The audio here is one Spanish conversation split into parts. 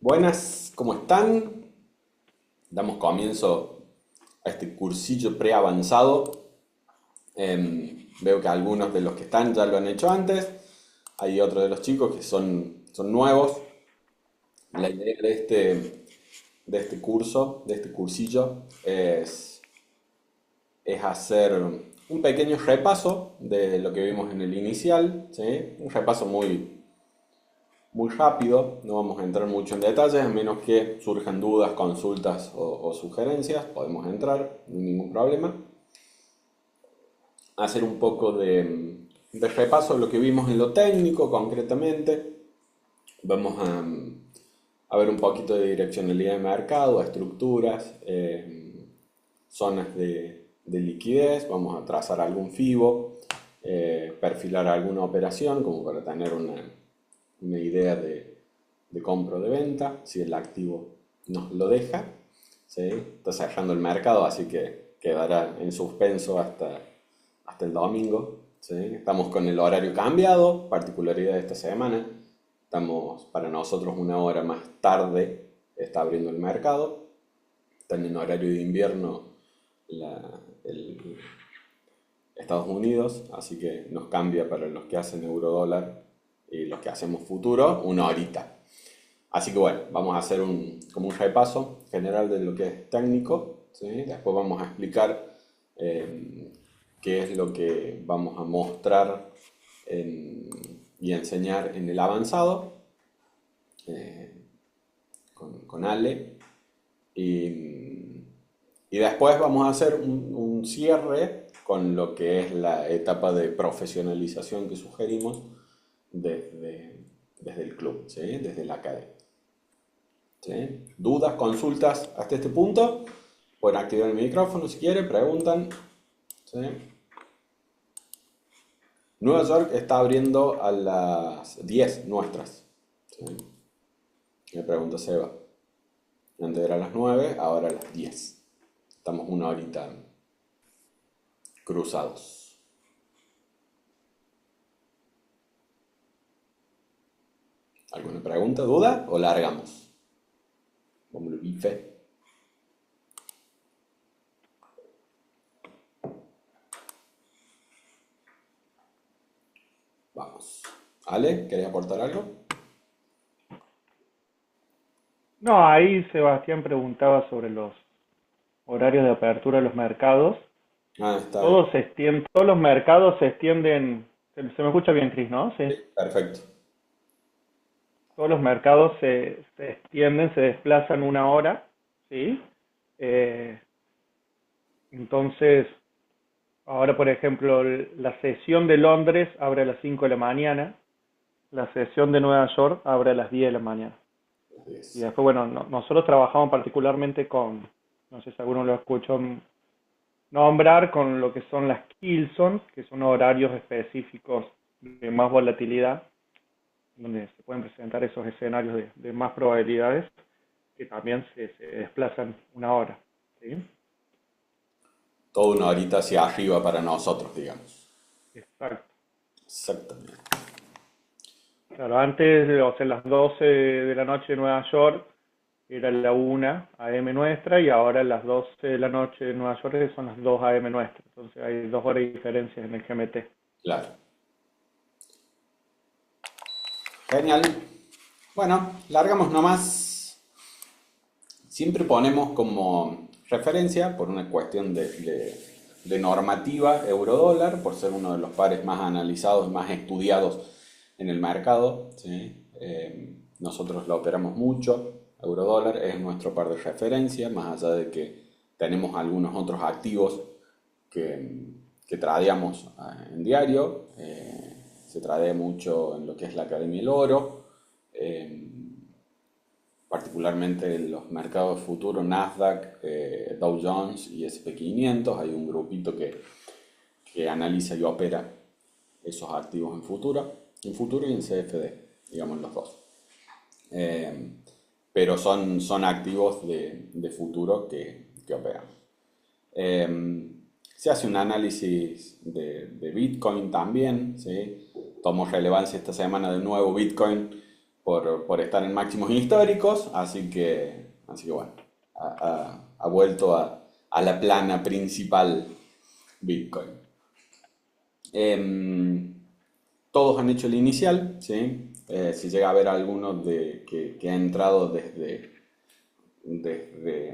Buenas, ¿cómo están? Damos comienzo a este cursillo preavanzado. Veo que algunos de los que están ya lo han hecho antes. Hay otros de los chicos que son nuevos. La idea de este curso, de este cursillo, es hacer un pequeño repaso de lo que vimos en el inicial, ¿sí? Un repaso muy rápido, no vamos a entrar mucho en detalles, a menos que surjan dudas, consultas o sugerencias, podemos entrar, no hay ningún problema. Hacer un poco de repaso de lo que vimos en lo técnico concretamente. Vamos a ver un poquito de direccionalidad de mercado, estructuras, zonas de liquidez, vamos a trazar algún FIBO, perfilar alguna operación como para tener una idea de compra o de venta, si el activo nos lo deja, ¿sí? Está cerrando el mercado, así que quedará en suspenso hasta el domingo, ¿sí? Estamos con el horario cambiado, particularidad de esta semana. Estamos para nosotros una hora más tarde, está abriendo el mercado. Están en horario de invierno el Estados Unidos, así que nos cambia para los que hacen euro dólar y los que hacemos futuro una horita. Así que bueno, vamos a hacer como un repaso general de lo que es técnico, ¿sí? Después vamos a explicar qué es lo que vamos a mostrar y enseñar en el avanzado con Ale. Y después vamos a hacer un cierre con lo que es la etapa de profesionalización que sugerimos desde el club, ¿sí? Desde la academia. ¿Sí? ¿Dudas, consultas hasta este punto? Pueden activar el micrófono si quieren, preguntan. ¿Sí? Nueva York está abriendo a las 10 nuestras. ¿Sí? Me pregunta Seba. Antes era a las 9, ahora a las 10. Estamos una horita cruzados. ¿Alguna pregunta, duda o largamos? Como lo bife. Vamos. Ale, ¿querés aportar algo? No, ahí Sebastián preguntaba sobre los horarios de apertura de los mercados. Ah, está bien. Todos los mercados se extienden, se me escucha bien, Cris, ¿no? Sí. Perfecto. Todos los mercados se extienden, se desplazan una hora, ¿sí? Eh, entonces, ahora por ejemplo, la sesión de Londres abre a las 5 de la mañana, la sesión de Nueva York abre a las 10 de la mañana. Así Y es. después, bueno, nosotros trabajamos particularmente no sé si alguno lo escuchó nombrar, con lo que son las Kilson, que son horarios específicos de más volatilidad, donde se pueden presentar esos escenarios de más probabilidades, que también se desplazan una hora. ¿Sí? Toda una horita hacia arriba para nosotros, digamos. Exacto. Exactamente. Claro, antes, o sea, las 12 de la noche de Nueva York era la 1 AM nuestra, y ahora las 12 de la noche de Nueva York son las 2 AM nuestra. Entonces hay 2 horas de diferencia en el GMT. Claro. Genial. Bueno, largamos nomás. Siempre ponemos como referencia, por una cuestión de normativa, euro-dólar, por ser uno de los pares más analizados y más estudiados en el mercado, ¿sí? Nosotros lo operamos mucho. Euro-dólar es nuestro par de referencia, más allá de que tenemos algunos otros activos que tradeamos en diario. Se tradea mucho en lo que es la Academia del Oro. Particularmente en los mercados futuros Nasdaq, Dow Jones y SP 500. Hay un grupito que analiza y opera esos activos en futuro y en CFD, digamos los dos. Eh, pero son activos de futuro que operamos. Se hace un análisis de Bitcoin también, ¿sí? Tomó relevancia esta semana de nuevo Bitcoin por estar en máximos históricos, así que bueno, ha vuelto a la plana principal Bitcoin. Em, Todos han hecho el inicial, ¿sí? Si llega a haber alguno que ha entrado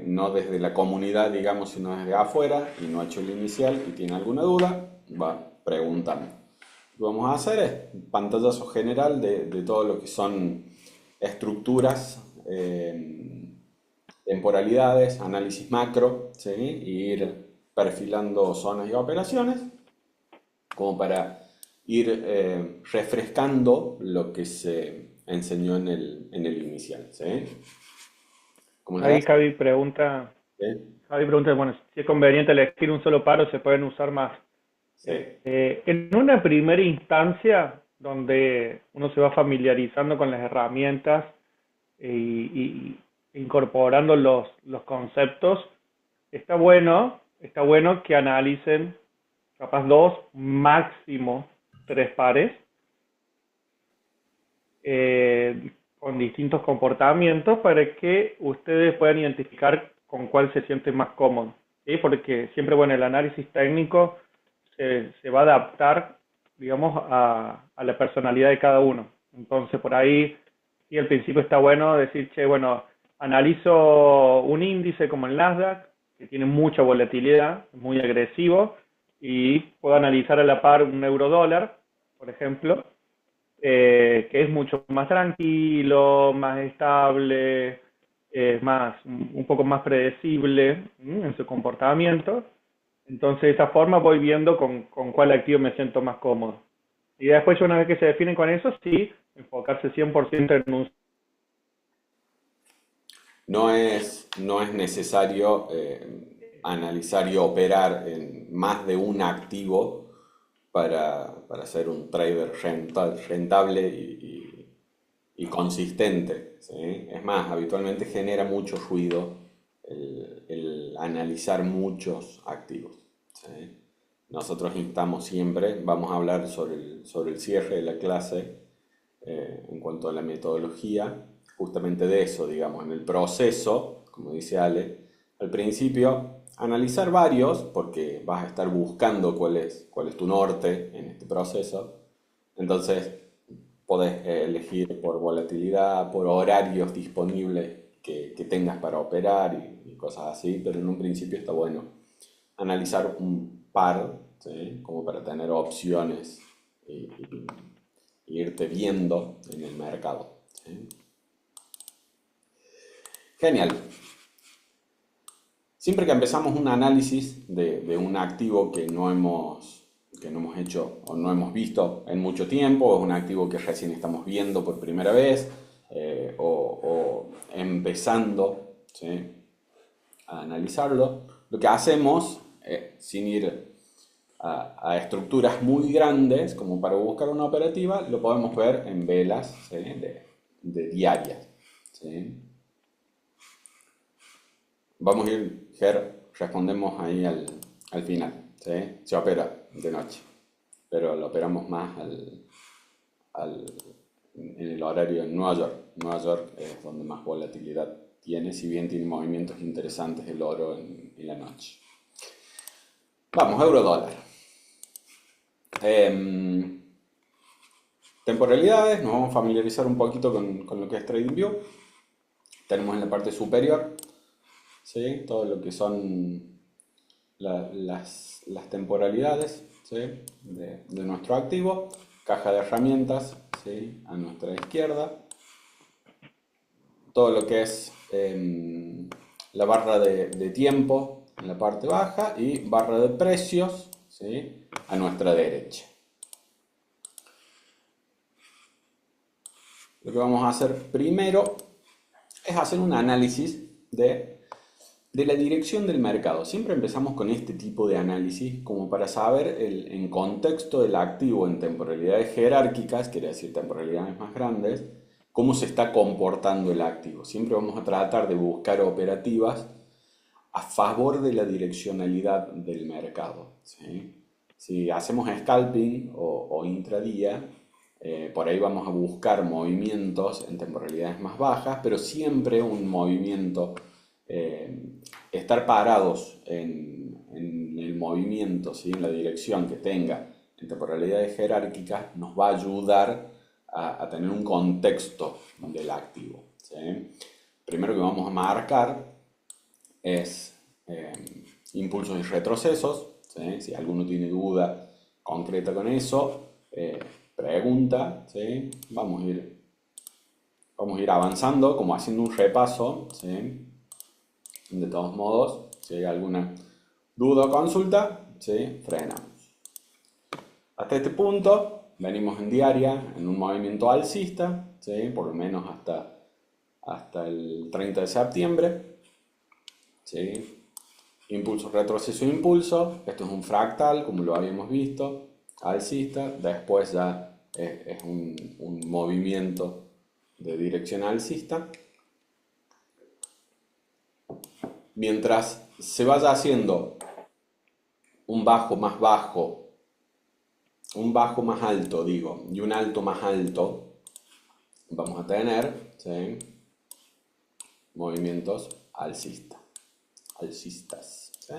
no desde la comunidad, digamos, sino desde afuera y no ha hecho el inicial y tiene alguna duda, va preguntando. Lo que vamos a hacer es un pantallazo general de todo lo que son estructuras, temporalidades, análisis macro, ¿sí? Y ir perfilando zonas y operaciones como para ir refrescando lo que se enseñó en el inicial, ¿sí? ¿Cómo la Ahí ves? ¿Sí? Javi pregunta, bueno, si es conveniente elegir un solo par o se pueden usar más. Sí. En una primera instancia, donde uno se va familiarizando con las herramientas y incorporando los conceptos, está bueno que analicen capaz dos, máximo tres pares, con distintos comportamientos para que ustedes puedan identificar con cuál se siente más cómodo, ¿sí? Porque siempre, bueno, el análisis técnico se va a adaptar, digamos, a la personalidad de cada uno. Entonces, por ahí, sí, al principio está bueno decir, che, bueno, analizo un índice como el Nasdaq, que tiene mucha volatilidad, muy agresivo, y puedo analizar a la par un euro dólar, por ejemplo, que es mucho más tranquilo, más estable, un poco más predecible en su comportamiento. Entonces, de esta forma voy viendo con cuál activo me siento más cómodo. Y después, una vez que se definen con eso, sí, enfocarse 100% en un... No es necesario analizar y operar en más de un activo para ser un trader rentable y consistente, ¿sí? Es más, habitualmente genera mucho ruido el analizar muchos activos, ¿sí? Nosotros instamos siempre, vamos a hablar sobre el cierre de la clase en cuanto a la metodología, justamente de eso, digamos, en el proceso, como dice Ale, al principio analizar varios, porque vas a estar buscando cuál es tu norte en este proceso, entonces podés elegir por volatilidad, por horarios disponibles que tengas para operar y cosas así, pero en un principio está bueno analizar un par, ¿sí? Como para tener opciones y irte viendo en el mercado, ¿sí? Genial. Siempre que empezamos un análisis de un activo que no hemos hecho o no hemos visto en mucho tiempo, es un activo que recién estamos viendo por primera vez o empezando, ¿sí? A analizarlo, lo que hacemos, sin ir a estructuras muy grandes como para buscar una operativa, lo podemos ver en velas, ¿sí? De diarias, ¿sí? Vamos a ir, Ger, respondemos ahí al final, ¿sí? Se opera de noche, pero lo operamos más al- en el horario en Nueva York. Nueva York es donde más volatilidad tiene, si bien tiene movimientos interesantes el oro en la noche. Vamos, euro dólar. Temporalidades, nos vamos a familiarizar un poquito con lo que es TradingView. Tenemos en la parte superior, ¿sí? Todo lo que son las temporalidades, ¿sí? De nuestro activo, caja de herramientas, ¿sí? A nuestra izquierda, todo lo que es la barra de tiempo en la parte baja y barra de precios, ¿sí? A nuestra derecha. Lo que vamos a hacer primero es hacer un análisis de la dirección del mercado. Siempre empezamos con este tipo de análisis como para saber en contexto del activo en temporalidades jerárquicas, quiere decir temporalidades más grandes, cómo se está comportando el activo. Siempre vamos a tratar de buscar operativas a favor de la direccionalidad del mercado, ¿sí? Si hacemos scalping o intradía, Por ahí vamos a buscar movimientos en temporalidades más bajas, pero siempre un movimiento, estar parados en el movimiento, ¿sí? En la dirección que tenga en temporalidades jerárquicas, nos va a ayudar a tener un contexto del activo, ¿sí? Primero que vamos a marcar es impulsos y retrocesos, ¿sí? Si alguno tiene duda concreta con eso, pregunta, ¿sí? Vamos a ir avanzando, como haciendo un repaso, ¿sí? De todos modos, si hay alguna duda o consulta, ¿sí? Frenamos. Hasta este punto venimos en diaria en un movimiento alcista, ¿sí? Por lo menos hasta el 30 de septiembre, ¿sí? Impulso, retroceso, impulso. Esto es un fractal, como lo habíamos visto, alcista. Después ya es un movimiento de dirección alcista. Mientras se vaya haciendo un bajo más bajo, un bajo más alto, digo, y un alto más alto, vamos a tener, ¿sí? Movimientos alcistas. ¿Sí?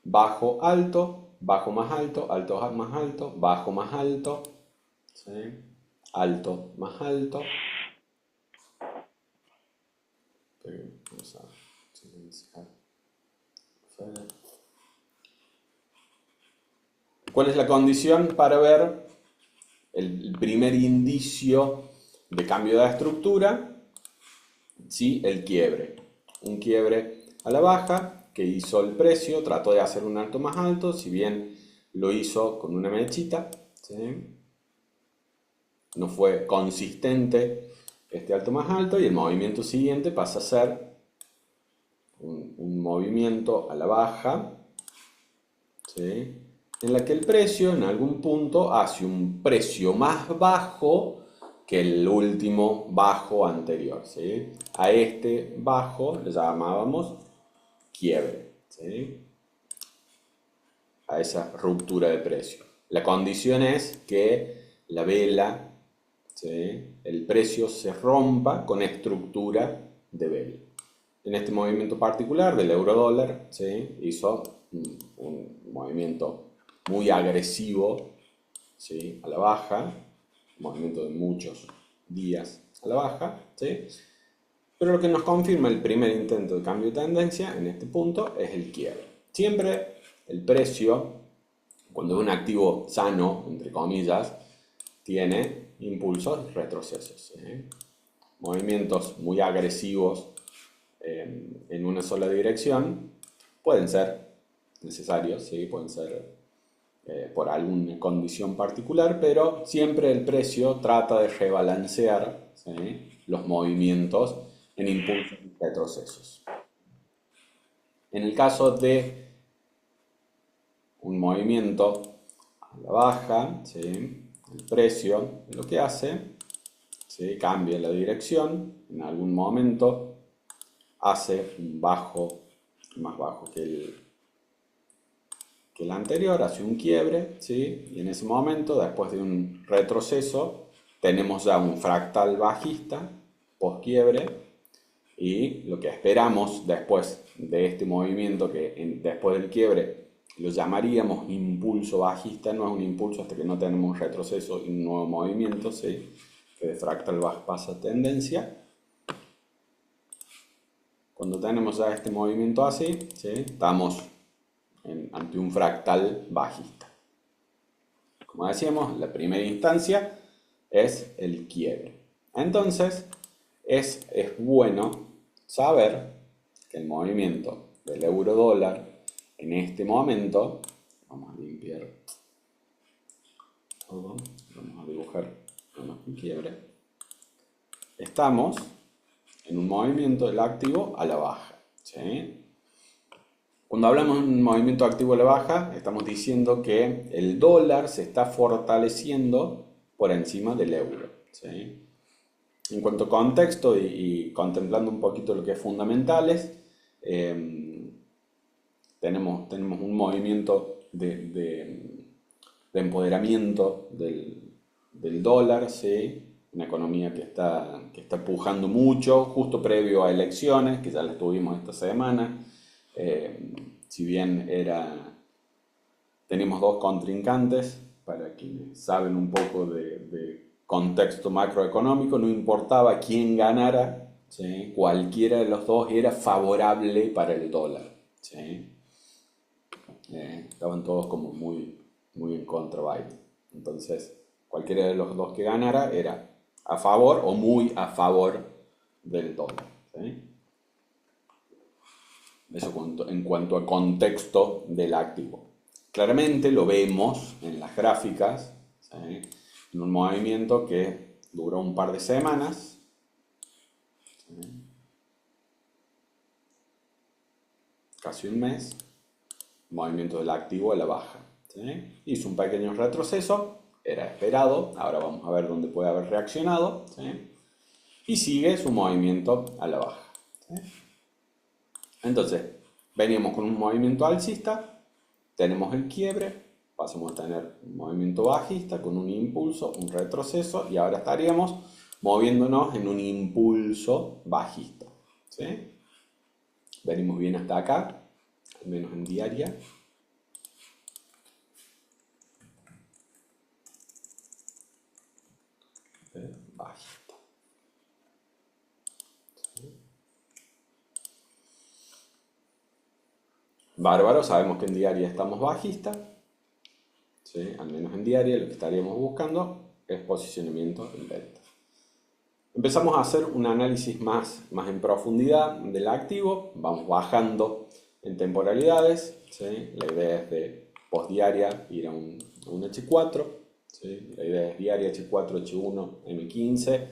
Bajo, alto, bajo más alto, alto más alto, bajo más alto, ¿sí? Alto más alto. Vamos a silenciar. ¿Cuál es la condición para ver el primer indicio de cambio de estructura? Sí, el quiebre. Un quiebre a la baja que hizo el precio, trató de hacer un alto más alto, si bien lo hizo con una mechita, ¿sí? No fue consistente este alto más alto y el movimiento siguiente pasa a ser un movimiento a la baja, ¿sí? En la que el precio en algún punto hace un precio más bajo que el último bajo anterior, ¿sí? A este bajo le llamábamos quiebre, ¿sí? A esa ruptura de precio. La condición es que la vela, ¿sí? El precio se rompa con estructura de vela. En este movimiento particular del euro dólar, ¿sí? Hizo un movimiento muy agresivo, ¿sí? A la baja, movimiento de muchos días a la baja, ¿sí? Pero lo que nos confirma el primer intento de cambio de tendencia en este punto es el quiebre. Siempre el precio, cuando es un activo sano, entre comillas, tiene impulsos, retrocesos, ¿sí? Movimientos muy agresivos en una sola dirección pueden ser necesarios, ¿sí? Pueden ser por alguna condición particular, pero siempre el precio trata de rebalancear, ¿sí? Los movimientos en impulsos y retrocesos. En el caso de un movimiento a la baja, ¿sí? El precio lo que hace, ¿sí? Cambia la dirección en algún momento, hace un bajo más bajo que el anterior, hace un quiebre, ¿sí? Y en ese momento, después de un retroceso, tenemos ya un fractal bajista post quiebre, y lo que esperamos después de este movimiento, que después del quiebre lo llamaríamos impulso bajista, no es un impulso hasta que no tenemos un retroceso y un nuevo movimiento, ¿sí? Que de fractal pasa a tendencia. Cuando tenemos ya este movimiento así, ¿sí? Estamos ante un fractal bajista. Como decíamos, la primera instancia es el quiebre. Entonces, es bueno saber que el movimiento del euro dólar en este momento, vamos a limpiar todo, vamos a dibujar un quiebre, estamos en un movimiento del activo a la baja, ¿sí? Cuando hablamos de un movimiento activo a la baja, estamos diciendo que el dólar se está fortaleciendo por encima del euro, ¿sí? En cuanto a contexto y contemplando un poquito lo que es fundamentales, tenemos un movimiento de empoderamiento del dólar, ¿sí? Una economía que está pujando mucho, justo previo a elecciones, que ya las tuvimos esta semana. Si bien tenemos dos contrincantes, para quienes saben un poco de contexto macroeconómico, no importaba quién ganara, ¿sí? Cualquiera de los dos era favorable para el dólar, ¿sí? Estaban todos como muy, muy en contra de Biden. Entonces, cualquiera de los dos que ganara era a favor o muy a favor del dólar, ¿sí? Eso en cuanto a contexto del activo. Claramente lo vemos en las gráficas, ¿sí? En un movimiento que duró un par de semanas, ¿sí? Casi un mes, movimiento del activo a la baja, ¿sí? Hizo un pequeño retroceso, era esperado, ahora vamos a ver dónde puede haber reaccionado, ¿sí? Y sigue su movimiento a la baja, ¿sí? Entonces, veníamos con un movimiento alcista, tenemos el quiebre, pasamos a tener un movimiento bajista con un impulso, un retroceso y ahora estaríamos moviéndonos en un impulso bajista, ¿sí? Venimos bien hasta acá, al menos en diaria. Bajista. Bárbaro, sabemos que en diaria estamos bajista, ¿sí? Al menos en diaria lo que estaríamos buscando es posicionamiento en venta. Empezamos a hacer un análisis más en profundidad del activo, vamos bajando en temporalidades, ¿sí? La idea es de postdiaria ir a un H4, ¿sí? La idea es diaria H4, H1, M15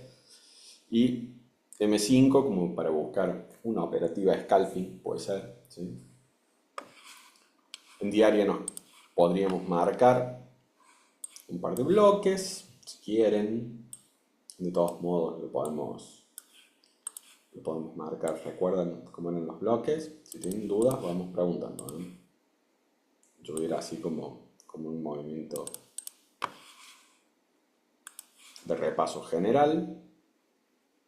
y M5 como para buscar una operativa scalping, puede ser, ¿sí? En diaria nos podríamos marcar un par de bloques, si quieren. De todos modos lo podemos marcar. ¿Recuerdan cómo eran los bloques? Si tienen dudas, vamos preguntando, ¿no? Yo era así como un movimiento de repaso general.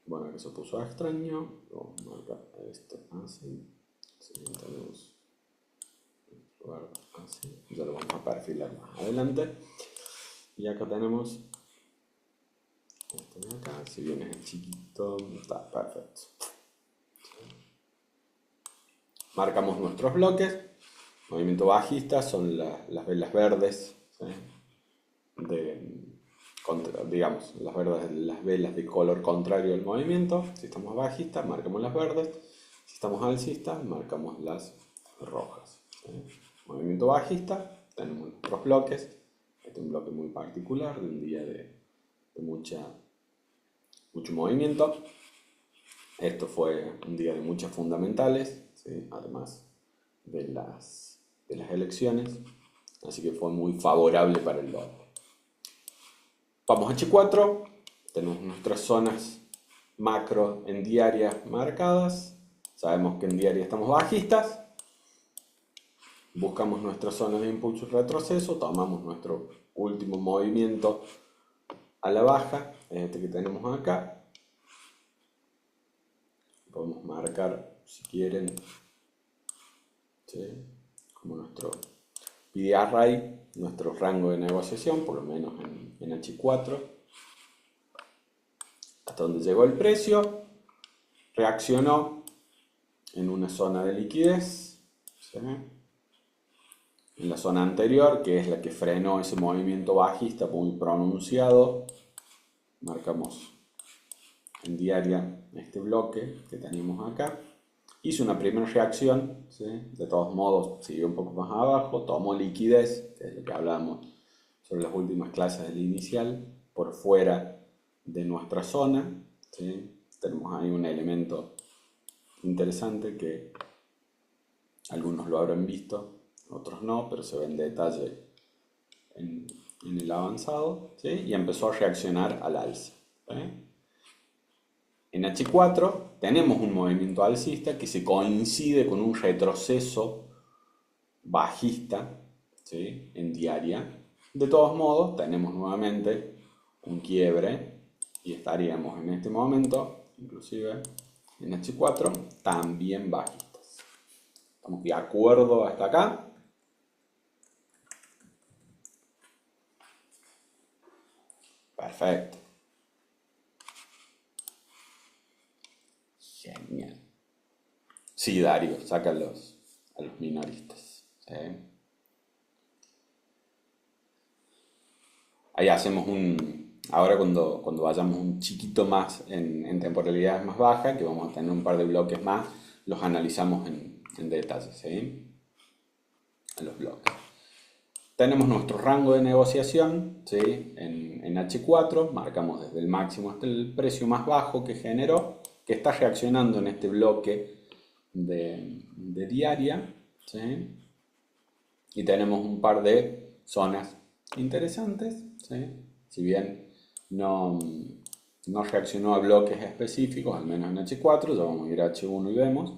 Bueno, que se puso extraño. Vamos a marcar esto así. Si tenemos lugar así, ya lo vamos a perfilar más adelante. Y acá tenemos este de acá, si bien es chiquito, está perfecto. Marcamos nuestros bloques. Movimiento bajista son las velas verdes, ¿sí? Digamos, las velas de color contrario al movimiento. Si estamos bajistas, marcamos las verdes. Si estamos alcistas, marcamos las rojas, ¿sí? Movimiento bajista, tenemos nuestros bloques. Este es un bloque muy particular de un día de mucho movimiento. Esto fue un día de muchas fundamentales, ¿sí? Además de las elecciones, así que fue muy favorable para el dólar. Vamos a H4, tenemos nuestras zonas macro en diaria marcadas, sabemos que en diaria estamos bajistas, buscamos nuestra zona de impulso y retroceso, tomamos nuestro último movimiento a la baja, este que tenemos acá. Podemos marcar, si quieren, ¿sí? Como nuestro PD array, nuestro rango de negociación, por lo menos en H4, hasta donde llegó el precio, reaccionó en una zona de liquidez, ¿sí? En la zona anterior, que es la que frenó ese movimiento bajista muy pronunciado, marcamos en diaria este bloque que tenemos acá. Hizo una primera reacción, ¿sí? De todos modos siguió un poco más abajo, tomó liquidez, que es lo que hablábamos sobre las últimas clases del inicial, por fuera de nuestra zona, ¿sí? Tenemos ahí un elemento interesante que algunos lo habrán visto, otros no, pero se ve en detalle en el avanzado, ¿sí? Y empezó a reaccionar al alza, ¿sí? En H4 tenemos un movimiento alcista que se coincide con un retroceso bajista, ¿sí? En diaria, De todos modos, tenemos nuevamente un quiebre y estaríamos en este momento, inclusive en H4, también bajistas. ¿Estamos de acuerdo hasta acá? Perfecto. Genial. Sí, Dario, saca a los minoristas. ¿Sí? Ahí hacemos ahora cuando vayamos un chiquito más en temporalidades más bajas, que vamos a tener un par de bloques más, los analizamos en detalle, ¿sí? En los bloques. Tenemos nuestro rango de negociación, ¿sí? En H4, marcamos desde el máximo hasta el precio más bajo que generó, que está reaccionando en este bloque de diaria, ¿sí? Y tenemos un par de zonas interesantes, ¿sí? Si bien no reaccionó a bloques específicos, al menos en H4, ya vamos a ir a H1 y vemos,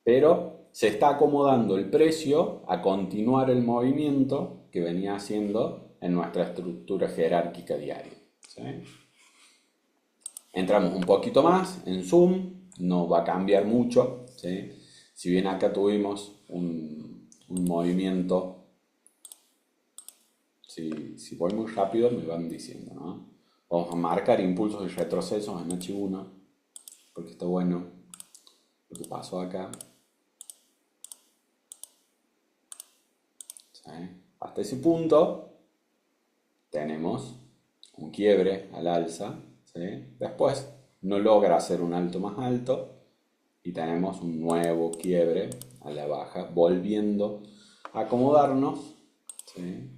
pero se está acomodando el precio a continuar el movimiento que venía haciendo en nuestra estructura jerárquica diaria, ¿sí? Entramos un poquito más en zoom, no va a cambiar mucho, ¿sí? Si bien acá tuvimos un movimiento, si voy muy rápido me van diciendo, ¿no? Vamos a marcar impulsos y retrocesos en H1, porque está bueno lo que pasó acá. ¿Sí? Hasta ese punto tenemos un quiebre al alza, ¿sí? Después no logra hacer un alto más alto y tenemos un nuevo quiebre a la baja, volviendo a acomodarnos, ¿sí?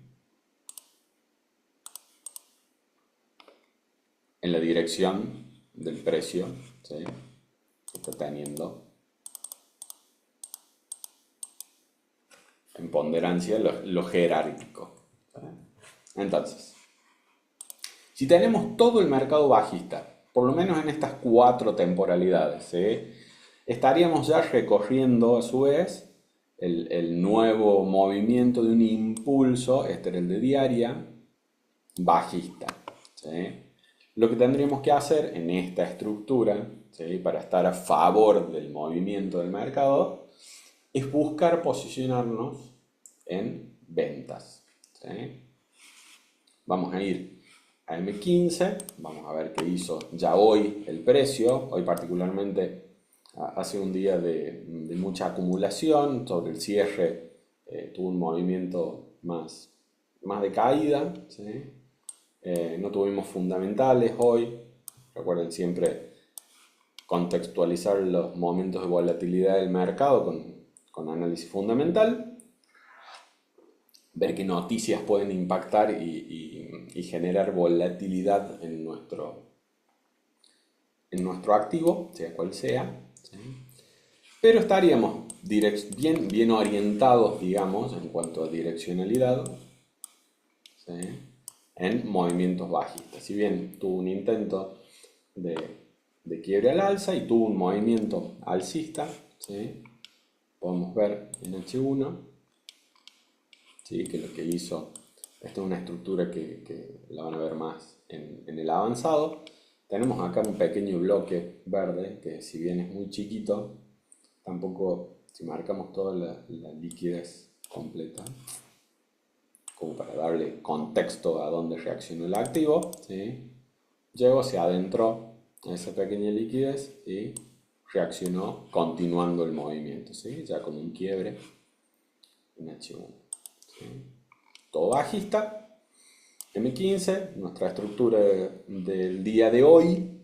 En la dirección del precio, ¿sí? Que está teniendo en ponderancia lo jerárquico, ¿sí? Entonces, si tenemos todo el mercado bajista, por lo menos en estas 4 temporalidades, ¿sí? Estaríamos ya recorriendo a su vez el nuevo movimiento de un impulso, este era el de diaria, bajista, ¿sí? Lo que tendríamos que hacer en esta estructura, ¿sí? Para estar a favor del movimiento del mercado, es buscar posicionarnos en ventas, ¿sí? Vamos a ir a M15, vamos a ver qué hizo ya hoy el precio. Hoy particularmente hace un día de mucha acumulación, sobre el cierre tuvo un movimiento más de caída, ¿sí? No tuvimos fundamentales hoy. Recuerden siempre contextualizar los momentos de volatilidad del mercado con análisis fundamental, ver qué noticias pueden impactar y generar volatilidad en nuestro activo, sea cual sea, ¿sí? Pero estaríamos bien orientados, digamos, en cuanto a direccionalidad, ¿sí? En movimientos bajistas. Si bien tuvo un intento de quiebre al alza y tuvo un movimiento alcista, ¿sí? Podemos ver en H1, ¿sí? Que lo que hizo, esta es una estructura que la van a ver más en el avanzado. Tenemos acá un pequeño bloque verde que, si bien es muy chiquito, tampoco, si marcamos toda la liquidez completa, como para darle contexto a dónde reaccionó el activo, ¿sí? Llegó, se adentró en esa pequeña liquidez y reaccionó continuando el movimiento, ¿sí? Ya con un quiebre en H1, ¿sí? Todo bajista. M15, nuestra estructura del día de hoy,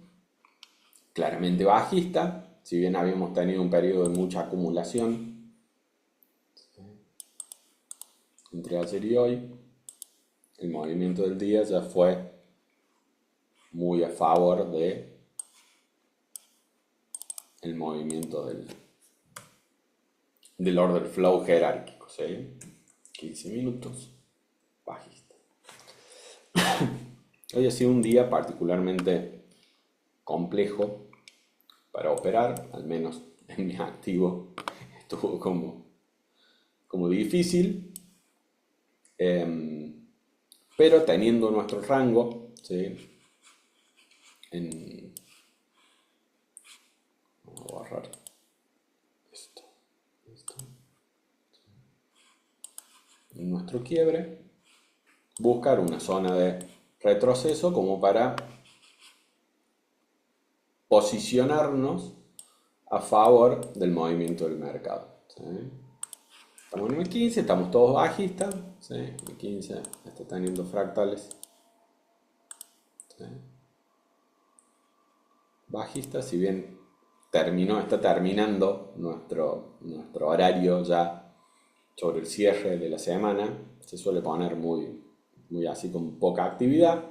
claramente bajista, si bien habíamos tenido un periodo de mucha acumulación, ¿sí? Entre ayer y hoy, el movimiento del día ya fue muy a favor de el movimiento del order flow jerárquico, ¿sí? 15 minutos, bajista. Hoy ha sido un día particularmente complejo para operar, al menos en mi activo estuvo como difícil. pero teniendo nuestro rango, ¿sí? Vamos a borrar esto, en nuestro quiebre, buscar una zona de retroceso como para posicionarnos a favor del movimiento del mercado, ¿sí? Estamos en el 15, estamos todos bajistas, ¿sí? El 15 está teniendo fractales, ¿sí? Bajistas, si bien está terminando nuestro horario ya sobre el cierre de la semana, se suele poner muy así con poca actividad.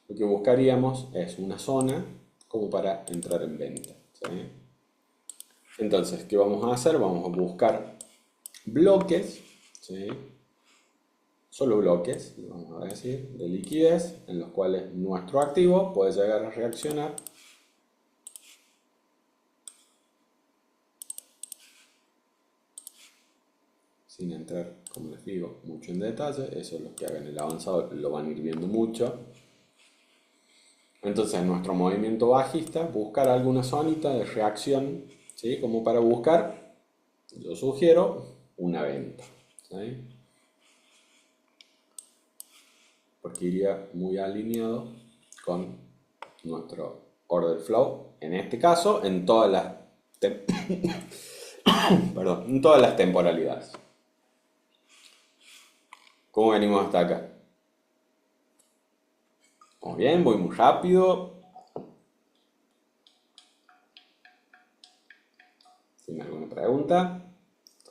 Lo que buscaríamos es una zona como para entrar en venta, ¿sí? Entonces, ¿qué vamos a hacer? Vamos a buscar bloques, ¿sí? Solo bloques, vamos a decir, de liquidez en los cuales nuestro activo puede llegar a reaccionar sin entrar, como les digo, mucho en detalle. Eso los que hagan el avanzado lo van a ir viendo mucho. Entonces, nuestro movimiento bajista, buscar alguna zonita de reacción, ¿sí? Como para buscar, yo sugiero, una venta, ¿sí? Porque iría muy alineado con nuestro order flow, en este caso, en todas las, perdón, en todas las temporalidades. ¿Cómo venimos hasta acá? Muy bien, voy muy rápido. ¿Tiene alguna pregunta?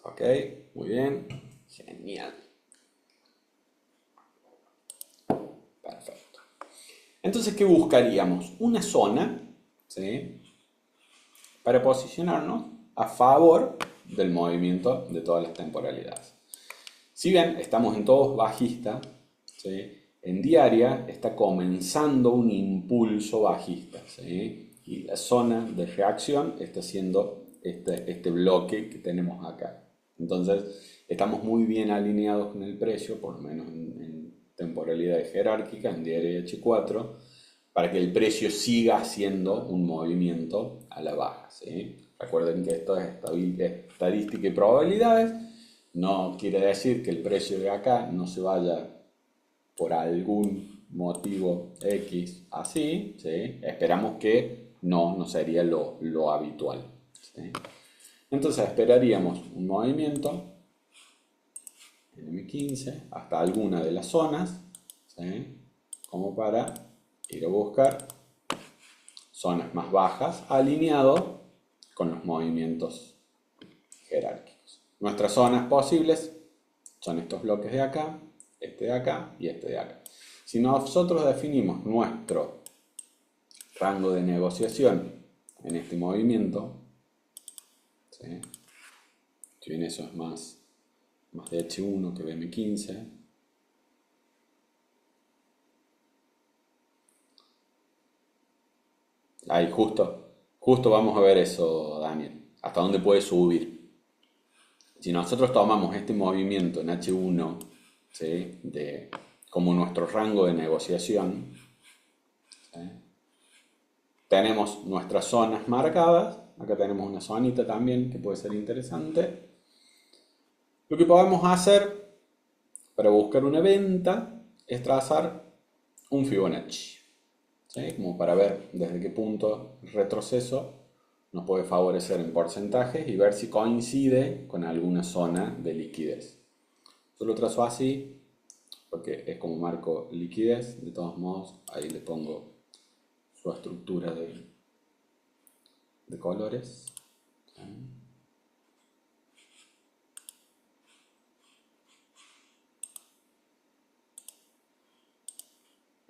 Ok, muy bien. Genial. Perfecto. Entonces, ¿qué buscaríamos? Una zona, ¿sí? Para posicionarnos a favor del movimiento de todas las temporalidades. Si bien estamos en todos bajistas, ¿sí? En diaria está comenzando un impulso bajista, ¿sí? Y la zona de reacción está siendo este bloque que tenemos acá. Entonces, estamos muy bien alineados con el precio, por lo menos en temporalidades jerárquicas, en diaria H4, para que el precio siga haciendo un movimiento a la baja, ¿sí? Recuerden que esto es estadística y probabilidades. No quiere decir que el precio de acá no se vaya por algún motivo X así, ¿sí? Esperamos que no sería lo habitual, ¿sí? Entonces esperaríamos un movimiento en M15 hasta alguna de las zonas, ¿sí? Como para ir a buscar zonas más bajas alineado con los movimientos jerárquicos. Nuestras zonas posibles son estos bloques de acá, este de acá y este de acá. Si nosotros definimos nuestro rango de negociación en este movimiento, ¿sí? Si bien eso es más de H1 que de M15, ahí justo vamos a ver eso, Daniel, hasta dónde puede subir. Si nosotros tomamos este movimiento en H1, ¿sí? Como nuestro rango de negociación, ¿sí? Tenemos nuestras zonas marcadas. Acá tenemos una zonita también que puede ser interesante. Lo que podemos hacer para buscar una venta es trazar un Fibonacci, ¿sí? Como para ver desde qué punto el retroceso nos puede favorecer en porcentajes y ver si coincide con alguna zona de liquidez. Yo lo trazo así porque es como marco liquidez. De todos modos, ahí le pongo su estructura de colores.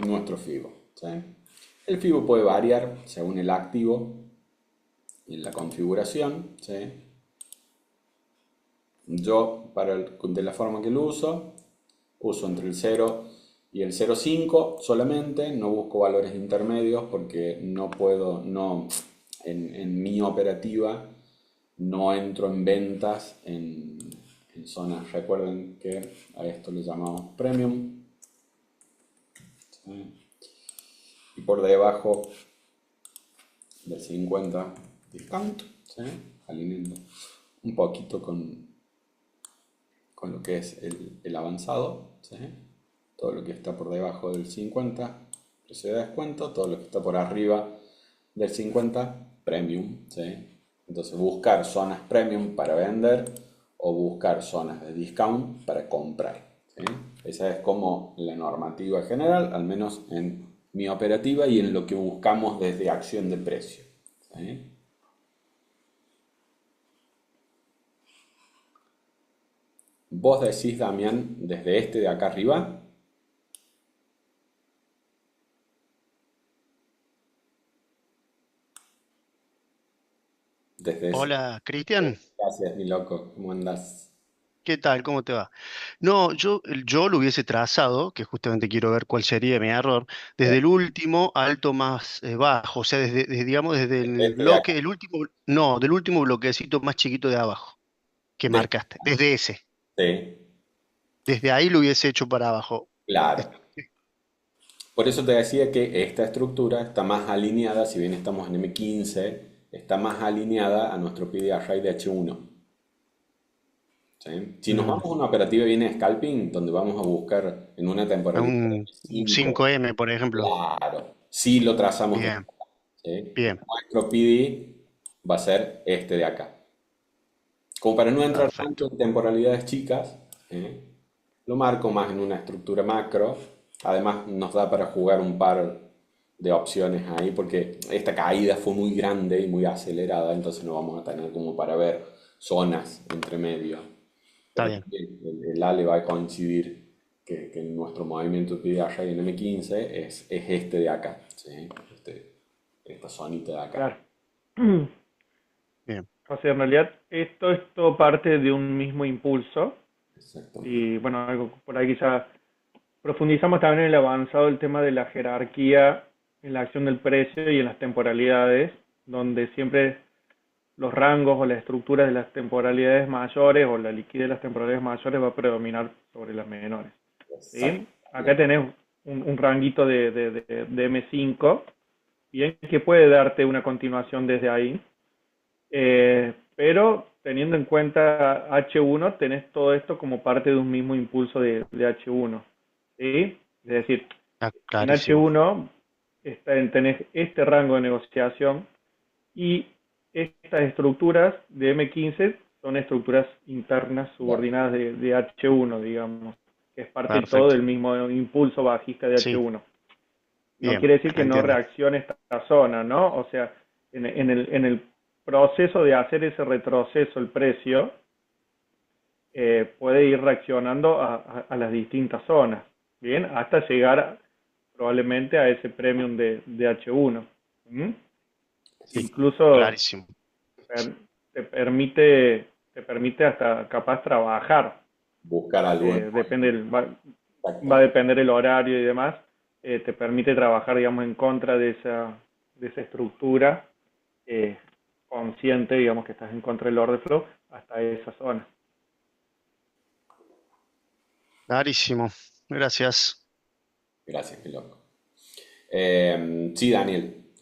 Nuestro FIBO, ¿sí? El FIBO puede variar según el activo en la configuración, ¿sí? Yo, de la forma que lo uso entre el 0 y el 0,5 solamente, no busco valores intermedios porque no puedo, en mi operativa no entro en ventas en zonas. Recuerden que a esto le llamamos premium, ¿sí? Y por debajo del 50 discount, ¿sí? Alineando un poquito con lo que es el avanzado, ¿sí? Todo lo que está por debajo del 50, precio de descuento, todo lo que está por arriba del 50, premium, ¿sí? Entonces buscar zonas premium para vender o buscar zonas de discount para comprar, ¿sí? Esa es como la normativa general, al menos en mi operativa y en lo que buscamos desde acción de precio, ¿sí? Vos decís, Damián, desde este de acá arriba, desde ese. Hola, Cristian. Gracias, mi loco, ¿cómo andás? ¿Qué tal? ¿Cómo te va? No, yo lo hubiese trazado, que justamente quiero ver cuál sería mi error, desde el último alto más bajo, o sea, digamos, desde el Este de acá. bloque, el último, no, del último bloquecito más chiquito de abajo que De- marcaste, desde ese, sí, desde ahí lo hubiese hecho para abajo. claro. Por eso te decía que esta estructura está más alineada, si bien estamos en M15, está más alineada a nuestro PDRI de H1. ¿Sí? Si nos Mm, vamos a una operativa bien de scalping, donde vamos a buscar en una a temporalidad de un 5, 5M, por ejemplo. claro, si lo trazamos de Bien, acá, ¿sí? bien, Nuestro PD va a ser este de acá. Como para no entrar perfecto. tanto en temporalidades chicas, ¿eh? Lo marco más en una estructura macro. Además nos da para jugar un par de opciones ahí porque esta caída fue muy grande y muy acelerada, entonces no vamos a tener como para ver zonas entre medio. Está Pero bien. también el ALE va a coincidir que nuestro movimiento de PDRY en M15 es este de acá, ¿sí? Esta zonita de acá. Claro. Bien. O sea, en realidad esto parte de un mismo impulso Exactamente. y bueno, algo por ahí quizá profundizamos también en el avanzado del tema de la jerarquía en la acción del precio y en las temporalidades, donde siempre los rangos o la estructura de las temporalidades mayores o la liquidez de las temporalidades mayores va a predominar sobre las menores. ¿Sí? Acá Exactamente. tenés un ranguito de M5, bien, que puede darte una continuación desde ahí, pero teniendo en cuenta H1, tenés todo esto como parte de un mismo impulso de H1. ¿Sí? Es decir, Está en clarísimo. H1 tenés este rango de negociación y estas estructuras de M15 son estructuras internas subordinadas de H1, digamos, que es parte todo Perfecto. del mismo impulso bajista de Sí, H1. No bien, quiere decir que no entiendo. reaccione esta zona, ¿no? O sea, en el proceso de hacer ese retroceso el precio, puede ir reaccionando a las distintas zonas, ¿bien? Hasta llegar probablemente a ese premium de H1. ¿Mm? Sí, Incluso clarísimo. per- te permite hasta capaz trabajar. Buscar algo en Depende va a exactamente. depender el horario y demás. Te permite trabajar, digamos, en contra de esa estructura, eh, consciente, digamos, que estás en contra del order flow hasta esa zona. Clarísimo. Gracias. Gracias, qué loco. Sí, Daniel,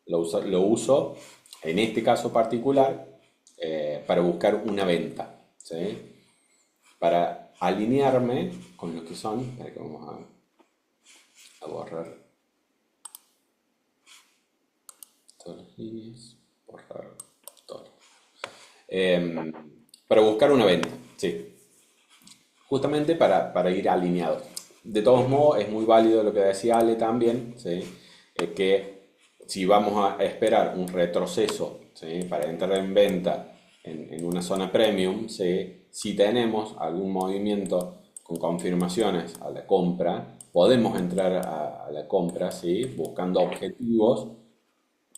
lo uso en este caso particular para buscar una venta, ¿sí? Para alinearme con lo que son, espera que vamos a borrar todas las líneas, borrar todo. Eh, para buscar una venta, sí. Justamente para ir alineados. De todos modos, es muy válido lo que decía Ale también, ¿sí? Que si vamos a esperar un retroceso, ¿sí? Para entrar en venta en una zona premium, ¿sí? Si tenemos algún movimiento con confirmaciones a la compra, podemos entrar a la compra, ¿sí? Buscando objetivos,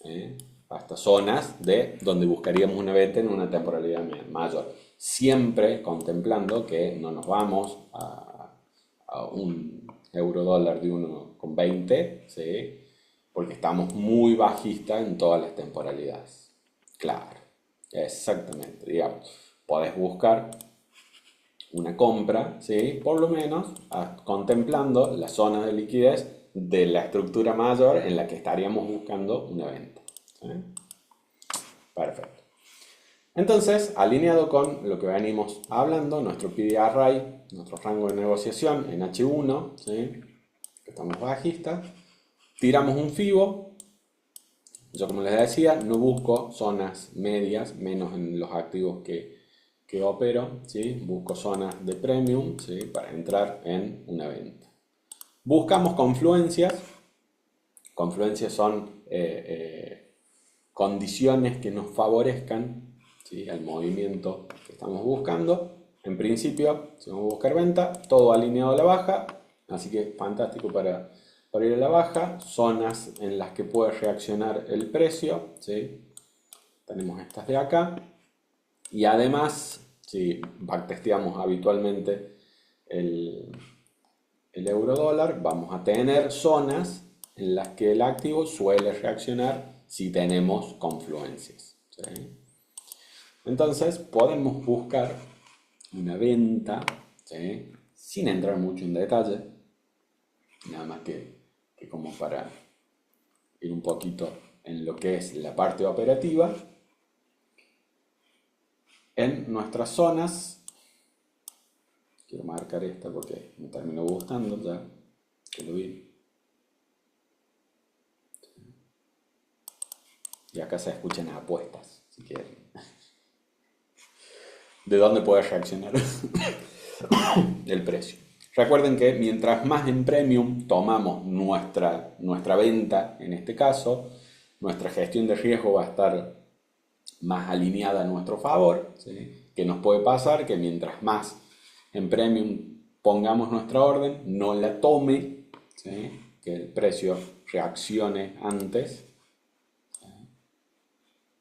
¿eh? Hasta zonas de donde buscaríamos una venta en una temporalidad mayor. Siempre contemplando que no nos vamos a un euro dólar de 1,20, ¿sí? Porque estamos muy bajistas en todas las temporalidades. Claro, exactamente, digamos. Podés buscar una compra, ¿sí? Por lo menos contemplando las zonas de liquidez de la estructura mayor en la que estaríamos buscando una venta. ¿Sí? Perfecto. Entonces, alineado con lo que venimos hablando, nuestro PD Array, nuestro rango de negociación en H1, ¿sí? Que estamos bajistas, tiramos un FIBO. Yo, como les decía, no busco zonas medias, menos en los activos que opero, ¿sí? Busco zonas de premium, ¿sí? Para entrar en una venta. Buscamos confluencias. Confluencias son condiciones que nos favorezcan, ¿sí? Al movimiento que estamos buscando. En principio, si vamos a buscar venta, todo alineado a la baja, así que fantástico para ir a la baja. Zonas en las que puede reaccionar el precio, ¿sí? Tenemos estas de acá. Y además, si backtesteamos habitualmente el euro dólar, vamos a tener zonas en las que el activo suele reaccionar si tenemos confluencias, ¿sí? Entonces podemos buscar una venta, ¿sí? Sin entrar mucho en detalle, nada más que como para ir un poquito en lo que es la parte operativa. En nuestras zonas, quiero marcar esta porque me terminó gustando ya que lo vi. Y acá se escuchan apuestas, si quieren. ¿De dónde puede reaccionar el precio? Recuerden que mientras más en premium tomamos nuestra venta, en este caso, nuestra gestión de riesgo va a estar más alineada a nuestro favor, ¿sí? Que nos puede pasar que mientras más en premium pongamos nuestra orden, no la tome, ¿sí? Que el precio reaccione antes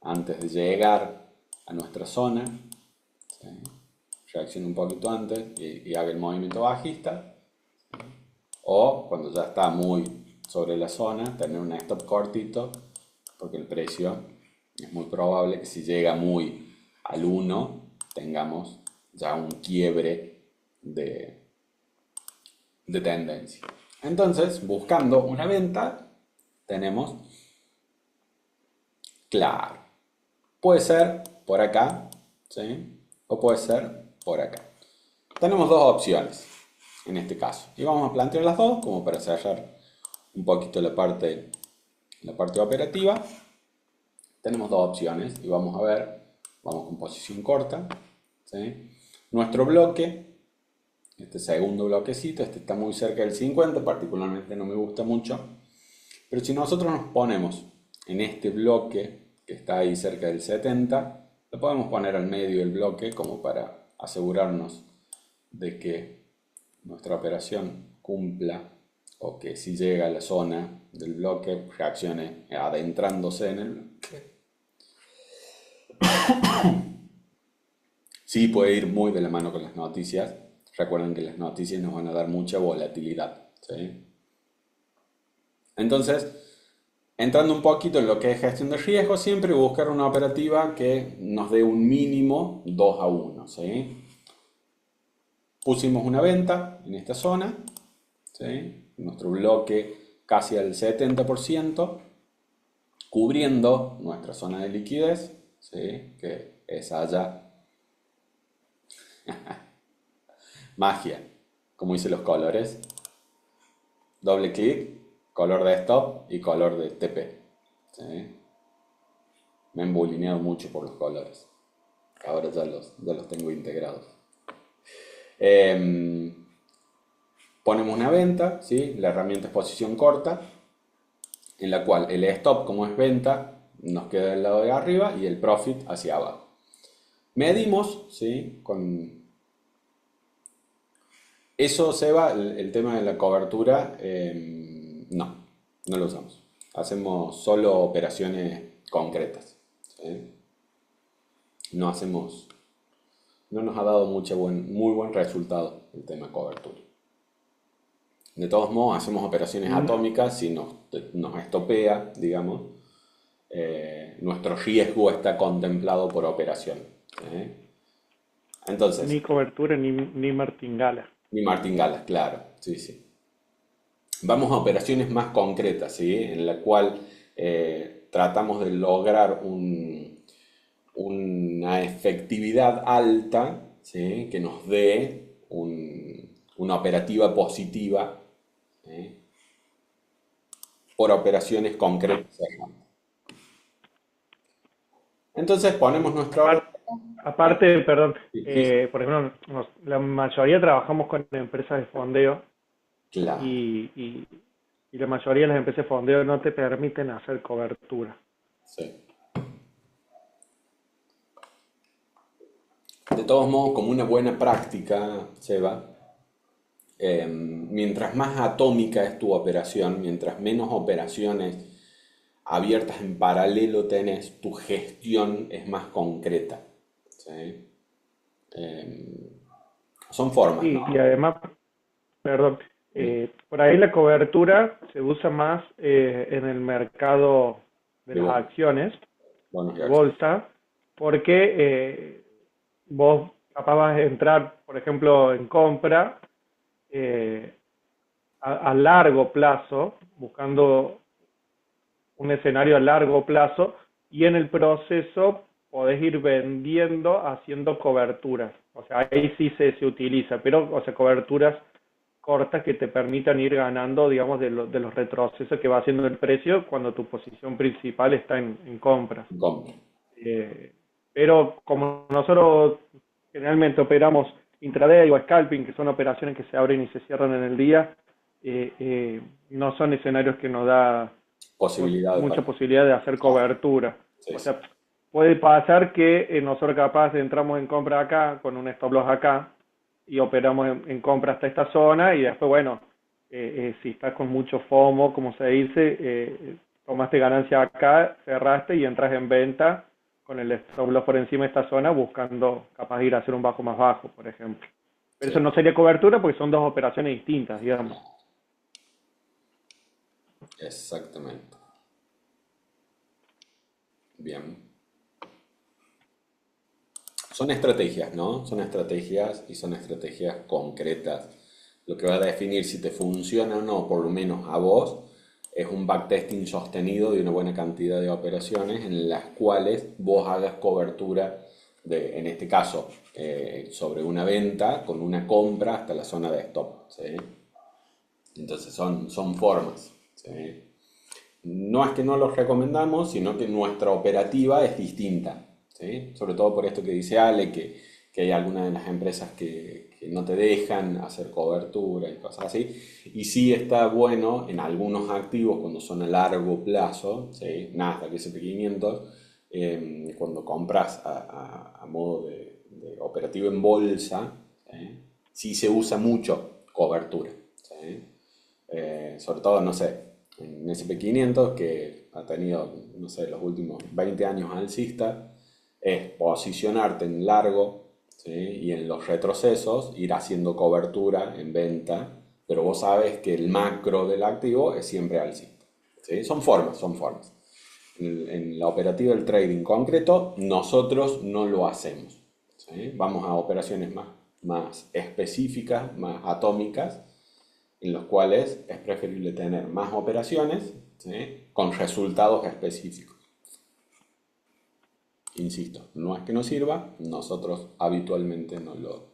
de llegar a nuestra zona, ¿sí? Reaccione un poquito antes y haga el movimiento bajista, ¿sí? O cuando ya está muy sobre la zona, tener un stop cortito, porque el precio es muy probable que si llega muy al 1 tengamos ya un quiebre de tendencia. Entonces, buscando una venta, tenemos, claro, puede ser por acá, ¿sí? O puede ser por acá. Tenemos dos opciones en este caso. Y vamos a plantear las dos como para cerrar un poquito la parte operativa. Tenemos dos opciones y vamos a ver, vamos con posición corta, ¿sí? Nuestro bloque, este segundo bloquecito, este está muy cerca del 50, particularmente no me gusta mucho. Pero si nosotros nos ponemos en este bloque que está ahí cerca del 70, lo podemos poner al medio del bloque como para asegurarnos de que nuestra operación cumpla o que si llega a la zona del bloque reaccione adentrándose en el bloque. Sí, puede ir muy de la mano con las noticias. Recuerden que las noticias nos van a dar mucha volatilidad, ¿sí? Entonces, entrando un poquito en lo que es gestión de riesgo, siempre buscar una operativa que nos dé un mínimo 2 a 1, ¿sí? Pusimos una venta en esta zona, ¿sí? Nuestro bloque casi al 70%, cubriendo nuestra zona de liquidez, ¿sí? Que es allá. Magia, como hice los colores. Doble clic, color de stop y color de TP, ¿sí? Me he embulineado mucho por los colores. Ahora ya los tengo integrados. Ponemos una venta, ¿sí? La herramienta es posición corta, en la cual el stop, como es venta, nos queda del lado de arriba y el profit hacia abajo. Medimos, ¿sí? Eso se va, el tema de la cobertura, no lo usamos. Hacemos solo operaciones concretas, ¿sí? No nos ha dado muy buen resultado el tema cobertura. De todos modos, hacemos operaciones atómicas si nos estopea, digamos. Nuestro riesgo está contemplado por operación, ¿sí? Entonces, Ni cobertura ni martingala. ni martingala, claro, sí, sí. Vamos a operaciones más concretas, ¿sí? En la cual tratamos de lograr una efectividad alta, ¿sí? Que nos dé una operativa positiva, ¿sí? Por operaciones concretas. Entonces ponemos nuestra orden. Aparte, aparte, perdón, Sí, sí, sí. por ejemplo, la mayoría trabajamos con empresas de fondeo Claro, y, y, y la mayoría de las empresas de fondeo no te permiten hacer cobertura. sí. De todos modos, como una buena práctica, Seba, mientras más atómica es tu operación, mientras menos operaciones abiertas en paralelo tenés, tu gestión es más concreta. ¿Sí? Son formas, ¿no? Sí, y además, perdón, Sí, por ahí la cobertura se usa más en el mercado de de las acciones, bonos y de acciones. bolsa, porque vos capaz vas a entrar, por ejemplo, en compra eh, a largo plazo, buscando un escenario a largo plazo, y en el proceso podés ir vendiendo haciendo coberturas. O sea, ahí sí se utiliza, pero, o sea, coberturas cortas que te permitan ir ganando, digamos, de los retrocesos que va haciendo el precio cuando tu posición principal está en compras. Compra. Eh, pero como nosotros generalmente operamos intraday o scalping, que son operaciones que se abren y se cierran en el día, no son escenarios que nos da Posibilidad mucha para. posibilidad de hacer Claro. cobertura. Sí, O sí. sea, puede pasar que nosotros capaz entramos en compra acá, con un stop loss acá, y operamos en compra hasta esta zona, y después, bueno, si estás con mucho FOMO, como se dice, tomaste ganancia acá, cerraste y entras en venta con el stop loss por encima de esta zona, buscando capaz de ir a hacer un bajo más bajo, por ejemplo. Pero eso Sí, no sería cobertura porque son dos operaciones distintas, digamos. exactamente. Bien. Son estrategias, ¿no? Son estrategias y son estrategias concretas. Lo que va a definir si te funciona o no, por lo menos a vos, es un backtesting sostenido de una buena cantidad de operaciones en las cuales vos hagas cobertura de, en este caso, sobre una venta con una compra hasta la zona de stop, ¿sí? Entonces son formas, ¿sí? No es que no los recomendamos, sino que nuestra operativa es distinta, ¿sí? Sobre todo por esto que dice Ale, que hay algunas de las empresas que no te dejan hacer cobertura y cosas así. Y sí está bueno en algunos activos cuando son a largo plazo, ¿sí? Nasdaq, S&P 500, cuando compras a modo de operativo en bolsa, ¿sí? Sí se usa mucho cobertura, ¿sí? Sobre todo, no sé, en SP 500 que ha tenido, no sé, los últimos 20 años alcista, es posicionarte en largo, ¿sí? Y en los retrocesos ir haciendo cobertura en venta, pero vos sabes que el macro del activo es siempre alcista, ¿sí? Son formas, son formas. En la operativa del trading concreto, nosotros no lo hacemos, ¿sí? Vamos a operaciones más específicas, más atómicas, en los cuales es preferible tener más operaciones, ¿sí? Con resultados específicos. Insisto, no es que no sirva, nosotros habitualmente no lo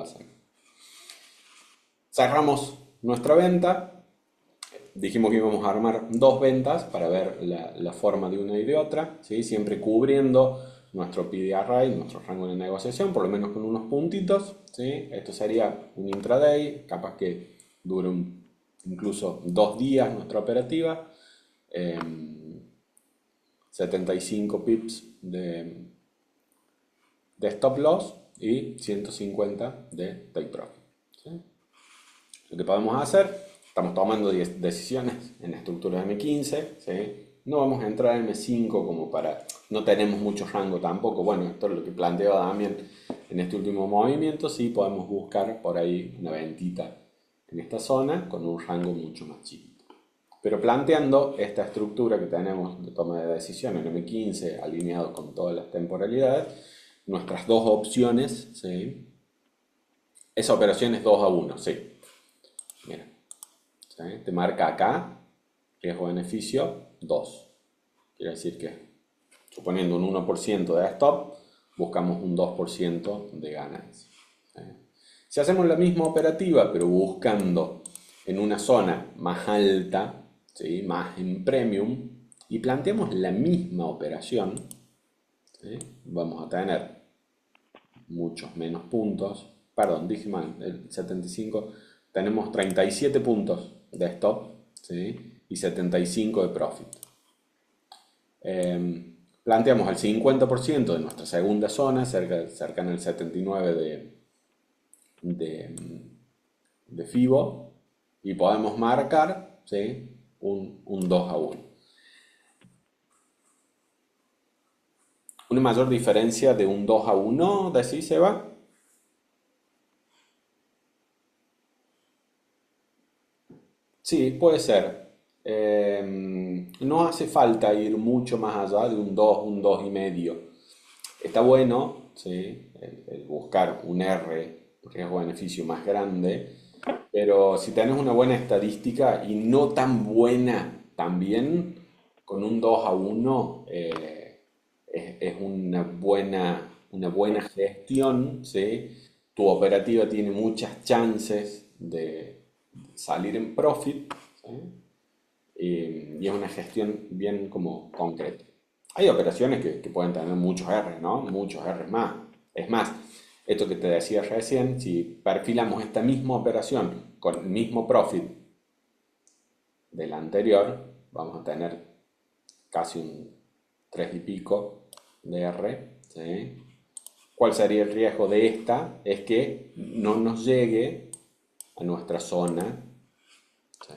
hacemos. Cerramos nuestra venta, dijimos que íbamos a armar dos ventas para ver la forma de una y de otra, ¿sí? Siempre cubriendo nuestro PDRI, nuestro rango de negociación, por lo menos con unos puntitos, ¿sí? Esto sería un intraday, capaz que dure incluso 2 días nuestra operativa, eh, 75 pips de stop loss y 150 de take profit, ¿sí? Lo que podemos hacer, estamos tomando decisiones en la estructura de M15, ¿sí? No vamos a entrar en M5 como para, no tenemos mucho rango tampoco. Bueno, esto es lo que planteó Damián en este último movimiento. Sí podemos buscar por ahí una ventita en esta zona con un rango mucho más chiquito. Pero planteando esta estructura que tenemos de toma de decisión en M15 alineado con todas las temporalidades, nuestras dos opciones, ¿sí? Esa operación es 2 a 1, sí. Mira, ¿sí? Te marca acá, riesgo-beneficio 2. Quiere decir que, suponiendo un 1% de stop, buscamos un 2% de ganancia. ¿Sí? Si hacemos la misma operativa, pero buscando en una zona más alta, ¿sí? Más en premium, y planteamos la misma operación, ¿sí? Vamos a tener muchos menos puntos. Perdón, dije mal, el 75. Tenemos 37 puntos de stop, ¿sí? Y 75 de profit. Planteamos el 50% de nuestra segunda zona, cercano al 79 de, de FIBO, y podemos marcar, ¿sí? un 2 a 1. Una mayor diferencia de un 2 a 1, decís, Seba. Sí, puede ser. No hace falta ir mucho más allá de un 2 y medio. Está bueno, ¿sí? El buscar un R, riesgo-beneficio más grande, pero si tenés una buena estadística y no tan buena también, con un 2 a 1 es una buena gestión, ¿sí? Tu operativa tiene muchas chances de salir en profit, ¿sí? Y es una gestión bien como concreta. Hay operaciones que pueden tener muchos R, ¿no? Muchos R más. Es más, esto que te decía recién, si perfilamos esta misma operación con el mismo profit del anterior, vamos a tener casi un 3 y pico de R, ¿sí? ¿Cuál sería el riesgo de esta? Es que no nos llegue a nuestra zona, ¿sí?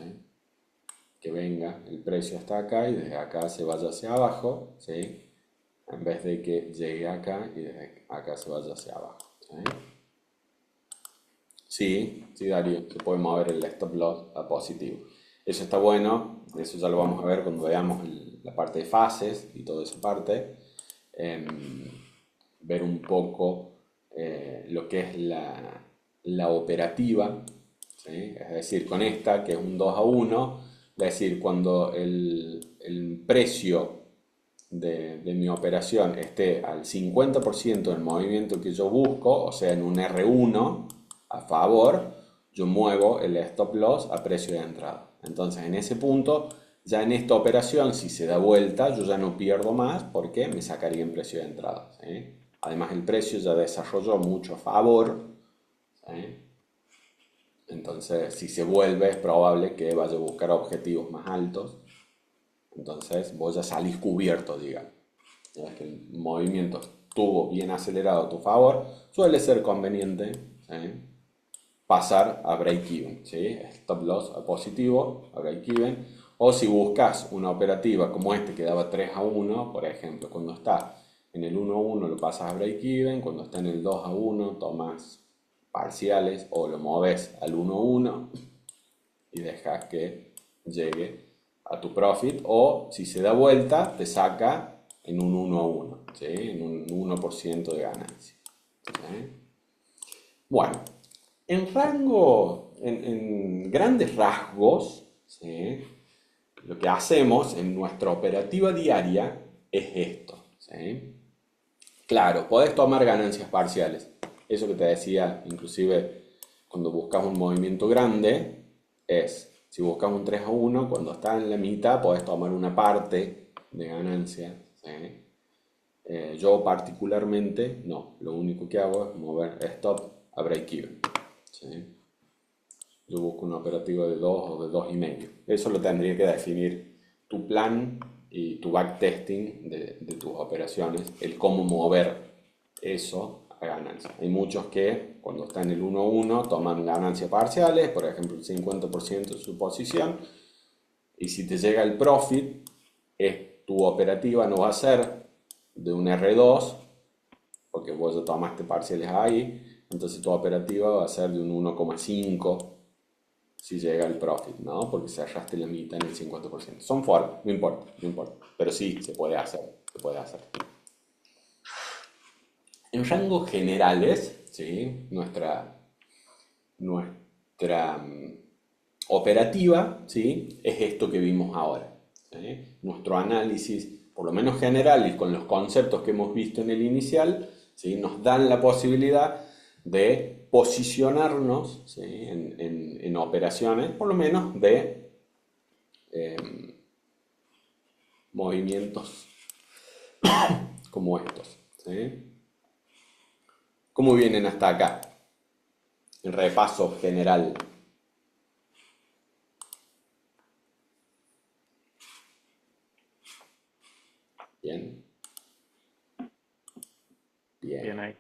Que venga el precio hasta acá y desde acá se vaya hacia abajo, ¿sí? En vez de que llegue acá y desde acá se vaya hacia abajo, ¿sí? Sí, sí, Darío, se puede mover el stop loss a positivo. Eso está bueno, eso ya lo vamos a ver cuando veamos la parte de fases y toda esa parte. Em, Ver un poco lo que es la operativa, ¿sí? Es decir, con esta, que es un 2 a 1, es decir, cuando el precio de mi operación esté al 50% del movimiento que yo busco, o sea, en un R1 a favor, yo muevo el stop loss a precio de entrada. Entonces, en ese punto, ya en esta operación, si se da vuelta, yo ya no pierdo más porque me sacaría en precio de entrada, ¿sí? Además, el precio ya desarrolló mucho a favor, ¿sí? Entonces, si se vuelve, es probable que vaya a buscar objetivos más altos. Entonces, vos ya salís cubierto, digamos. Ya ves que el movimiento estuvo bien acelerado a tu favor, suele ser conveniente, ¿sí? Pasar a break-even, ¿sí? Stop loss a positivo, a break-even. O si buscas una operativa como este que daba 3 a 1, por ejemplo, cuando está en el 1 a 1 lo pasas a break-even, cuando está en el 2 a 1 tomas parciales o lo moves al 1 a 1 y dejas que llegue a tu profit, o si se da vuelta te saca en un 1 a 1, ¿sí? En un 1% de ganancia, ¿sí? Bueno, en grandes rasgos, ¿sí? Lo que hacemos en nuestra operativa diaria es esto, ¿sí? Claro, podés tomar ganancias parciales. Eso que te decía, inclusive cuando buscas un movimiento grande, si buscas un 3 a 1, cuando está en la mitad podés tomar una parte de ganancia, ¿sí? Yo particularmente, no, lo único que hago es mover stop a break-even, ¿sí? Yo busco una operativa de 2 o de 2 y medio. Eso lo tendría que definir tu plan y tu backtesting de tus operaciones, el cómo mover eso a ganancia. Hay muchos que cuando están en el 1 a 1 toman ganancias parciales, por ejemplo el 50% de su posición, y si te llega el profit, tu operativa no va a ser de un R2, porque vos ya tomaste parciales ahí, entonces tu operativa va a ser de un 1,5 si llega el profit, ¿no? Porque cerraste la mitad en el 50%. Son formas, no importa, no importa. Pero sí, se puede hacer, se puede hacer. En rangos generales, ¿sí? Nuestra operativa, ¿sí? Es esto que vimos ahora. ¿Sí? Nuestro análisis, por lo menos general y con los conceptos que hemos visto en el inicial, ¿sí? Nos dan la posibilidad de posicionarnos, ¿sí? en operaciones, por lo menos de movimientos como estos. ¿Sí? ¿Cómo vienen hasta acá? El repaso general. Bien, Bien bien, ahí.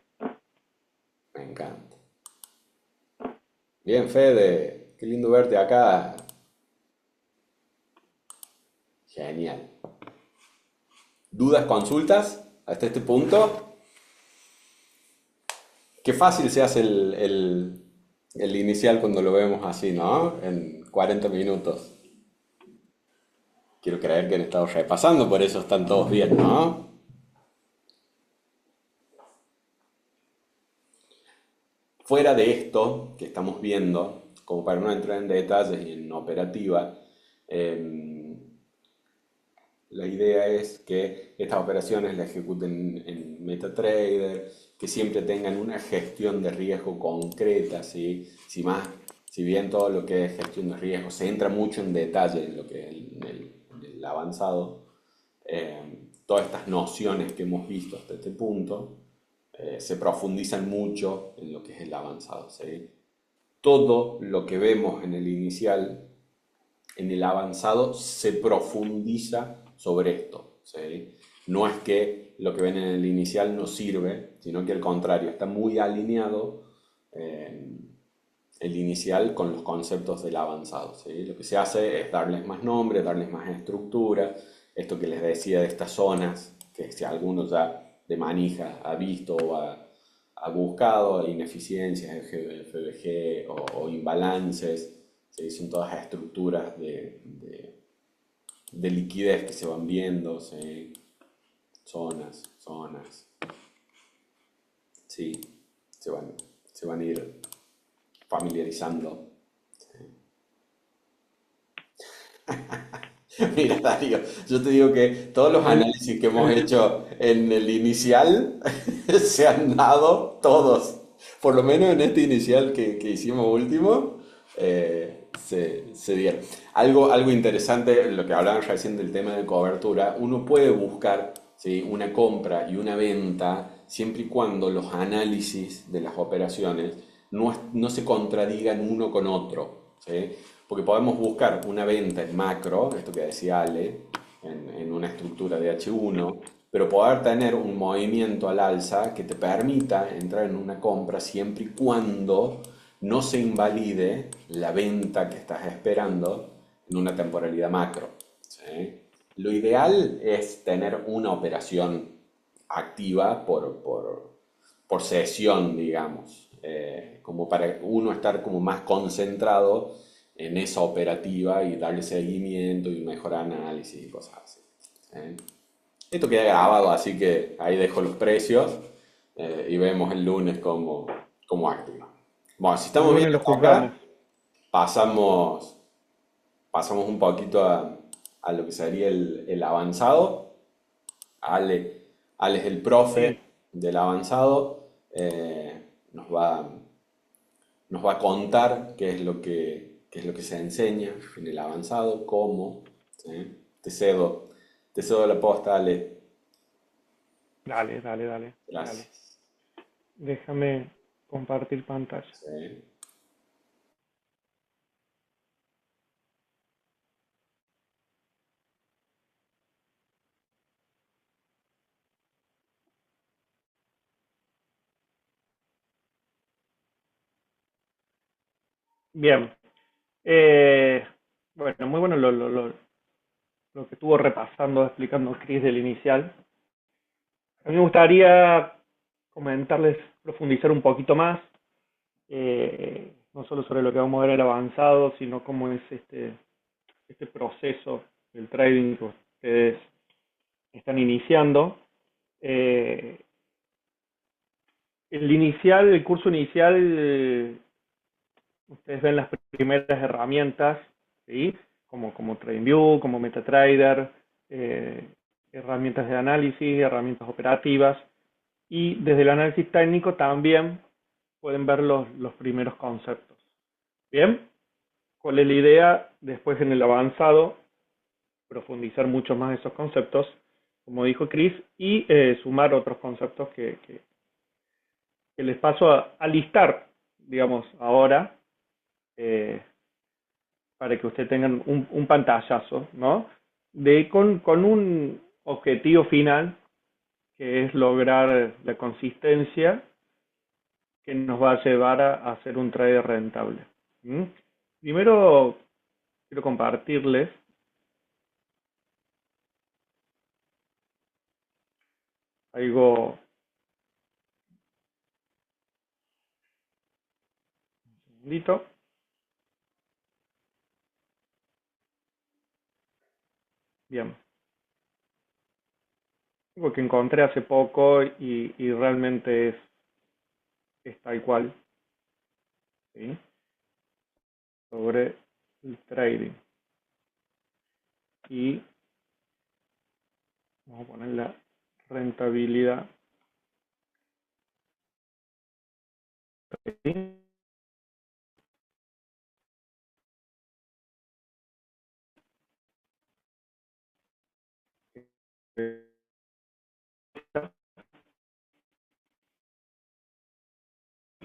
me encanta. Bien, Fede, qué lindo verte acá. Genial. ¿Dudas, consultas hasta este punto? Qué fácil se hace el inicial cuando lo vemos así, ¿no? En 40 minutos. Quiero creer que han estado repasando, por eso están todos bien, ¿no? Fuera de esto que estamos viendo, como para no entrar en detalles y en operativa, eh, la idea es que estas operaciones las ejecuten en MetaTrader, que siempre tengan una gestión de riesgo concreta, ¿sí? Si bien todo lo que es gestión de riesgo se entra mucho en detalle en lo que es en el avanzado, todas estas nociones que hemos visto hasta este punto se profundizan mucho en lo que es el avanzado, ¿sí? Todo lo que vemos en el inicial en el avanzado se profundiza sobre esto, ¿sí? No es que lo que ven en el inicial no sirve, sino que al contrario, está muy alineado eh, el inicial con los conceptos del avanzado, ¿sí? Lo que se hace es darles más nombre, darles más estructura, esto que les decía de estas zonas, que si alguno ya de manija ha visto o ha buscado, ineficiencias, FBG o imbalances, ¿sí? Son todas estructuras de liquidez que se van viendo, ¿sí? Zonas, sí, se van, se van a ir familiarizando. Mira, Darío, yo te digo que todos los Muy, análisis que hemos hecho en el inicial se han dado todos. Por lo menos en este inicial que hicimos último, se dieron. Algo interesante, lo que hablaban recién del tema de cobertura, uno puede buscar, ¿sí? Una compra y una venta siempre y cuando los análisis de las operaciones no se contradigan uno con otro, ¿sí? Porque podemos buscar una venta en macro, esto que decía Ale, en una estructura de H1, pero poder tener un movimiento al alza que te permita entrar en una compra siempre y cuando no se invalide la venta que estás esperando en una temporalidad macro, ¿sí? Lo ideal es tener una operación activa por sesión, digamos, como para uno estar como más concentrado en esa operativa y darle seguimiento y mejor análisis y cosas así. ¿Eh? Esto queda grabado, así que ahí dejo los precios y vemos el lunes cómo activa. Bueno, si el estamos bien lunes lo hasta acá, juzgamos. pasamos, pasamos un poquito a lo que sería el avanzado. Ale, Ale es el profe Sí, del avanzado. Nos va a contar qué es lo que se enseña en el avanzado, cómo. ¿Sí? Te cedo la posta, Ale. dale, dale, dale, dale. Gracias. Déjame compartir pantalla. Sí. Bien. Eh, bueno, muy bueno lo que estuvo repasando, explicando Chris del inicial. A mí me gustaría comentarles, profundizar un poquito más, no solo sobre lo que vamos a ver el avanzado, sino cómo es este proceso del trading que ustedes están iniciando. Eh, el curso inicial, ustedes ven las primeras herramientas, ¿sí? Como TradingView, como MetaTrader, eh, herramientas de análisis, herramientas operativas, y desde el análisis técnico también pueden ver los primeros conceptos. Bien, ¿cuál es la idea? Después en el avanzado, profundizar mucho más esos conceptos, como dijo Chris, y sumar otros conceptos que les paso a listar, digamos, ahora, eh, para que ustedes tengan un pantallazo, ¿no? Con un objetivo final, que es lograr la consistencia que nos va a llevar a hacer un trader rentable. ¿Mm? Primero, quiero compartirles algo. Un segundito. Bien. Algo que encontré hace poco y realmente es tal cual, ¿sí? Sobre el trading. Y vamos a poner la rentabilidad. ¿Sí?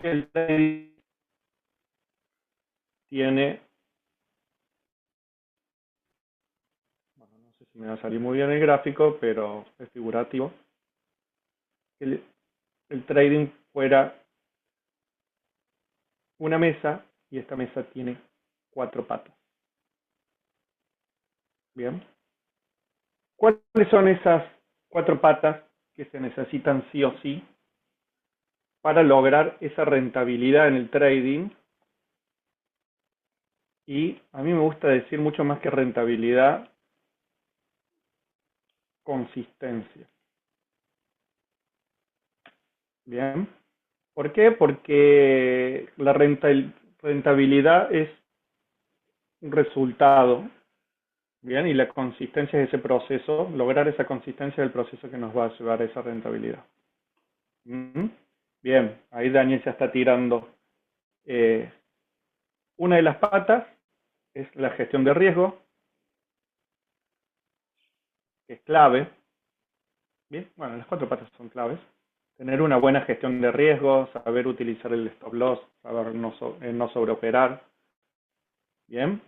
El trading tiene, bueno, no sé si me va a salir muy bien el gráfico, pero es figurativo. El, el trading fuera una mesa y esta mesa tiene 4 patas. Bien. ¿Cuáles son esas 4 patas que se necesitan sí o sí para lograr esa rentabilidad en el trading? Y a mí me gusta decir mucho más que rentabilidad, consistencia. Bien. ¿Por qué? Porque la rentabilidad es un resultado, bien, y la consistencia es ese proceso, lograr esa consistencia del proceso que nos va a llevar a esa rentabilidad. ¿Mm? Bien, ahí Daniel ya está tirando. Eh, una de las patas es la gestión de riesgo, que es clave. Bien, bueno, las 4 patas son claves. Tener una buena gestión de riesgo, saber utilizar el stop loss, saber no sobreoperar. Bien,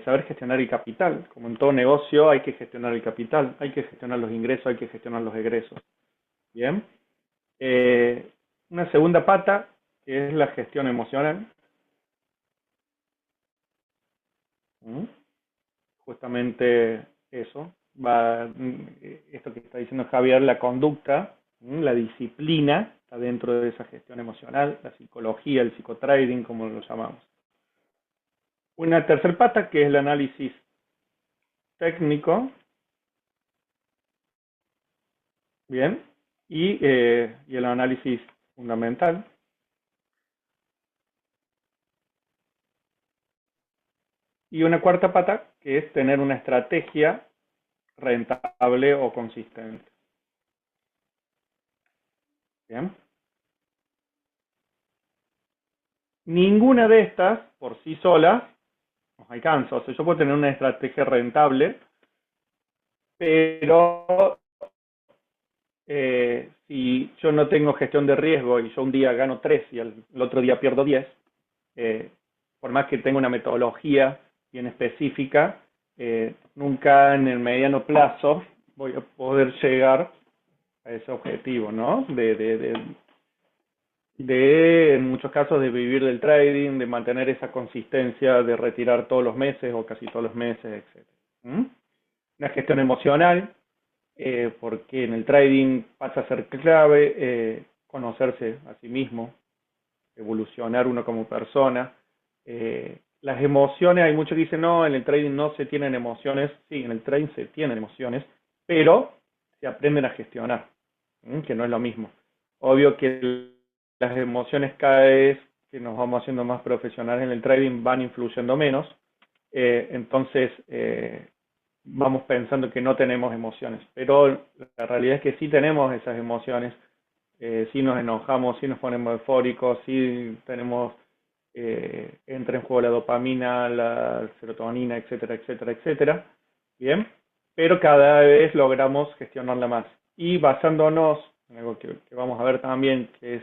saber gestionar el capital. Como en todo negocio hay que gestionar el capital, hay que gestionar los ingresos, hay que gestionar los egresos. Bien, una segunda pata que es la gestión emocional. ¿Mm? Justamente eso, esto que está diciendo Javier, la conducta, la disciplina, está dentro de esa gestión emocional, la psicología, el psicotrading, como lo llamamos. Una tercer pata que es el análisis técnico, bien, y el análisis fundamental. Y una cuarta pata que es tener una estrategia rentable o consistente. Bien. Ninguna de estas por sí solas nos alcanza. O sea, yo puedo tener una estrategia rentable, pero si yo no tengo gestión de riesgo y yo un día gano 3 y el otro día pierdo 10, por más que tenga una metodología bien específica, nunca en el mediano plazo voy a poder llegar a ese objetivo, ¿no? En muchos casos, de vivir del trading, de mantener esa consistencia, de retirar todos los meses o casi todos los meses, etc. ¿Mm? Una gestión emocional, porque en el trading pasa a ser clave conocerse a sí mismo, evolucionar uno como persona. Las emociones, hay muchos que dicen, no, en el trading no se tienen emociones. Sí, en el trading se tienen emociones, pero se aprenden a gestionar, que no es lo mismo. Obvio que las emociones cada vez que nos vamos haciendo más profesionales en el trading van influyendo menos. Entonces vamos pensando que no tenemos emociones, pero la realidad es que sí tenemos esas emociones. Sí nos enojamos, sí nos ponemos eufóricos, sí tenemos, entra en juego la dopamina, la serotonina, etcétera, etcétera, etcétera. Bien, pero cada vez logramos gestionarla más. Y basándonos en algo que vamos a ver también, que es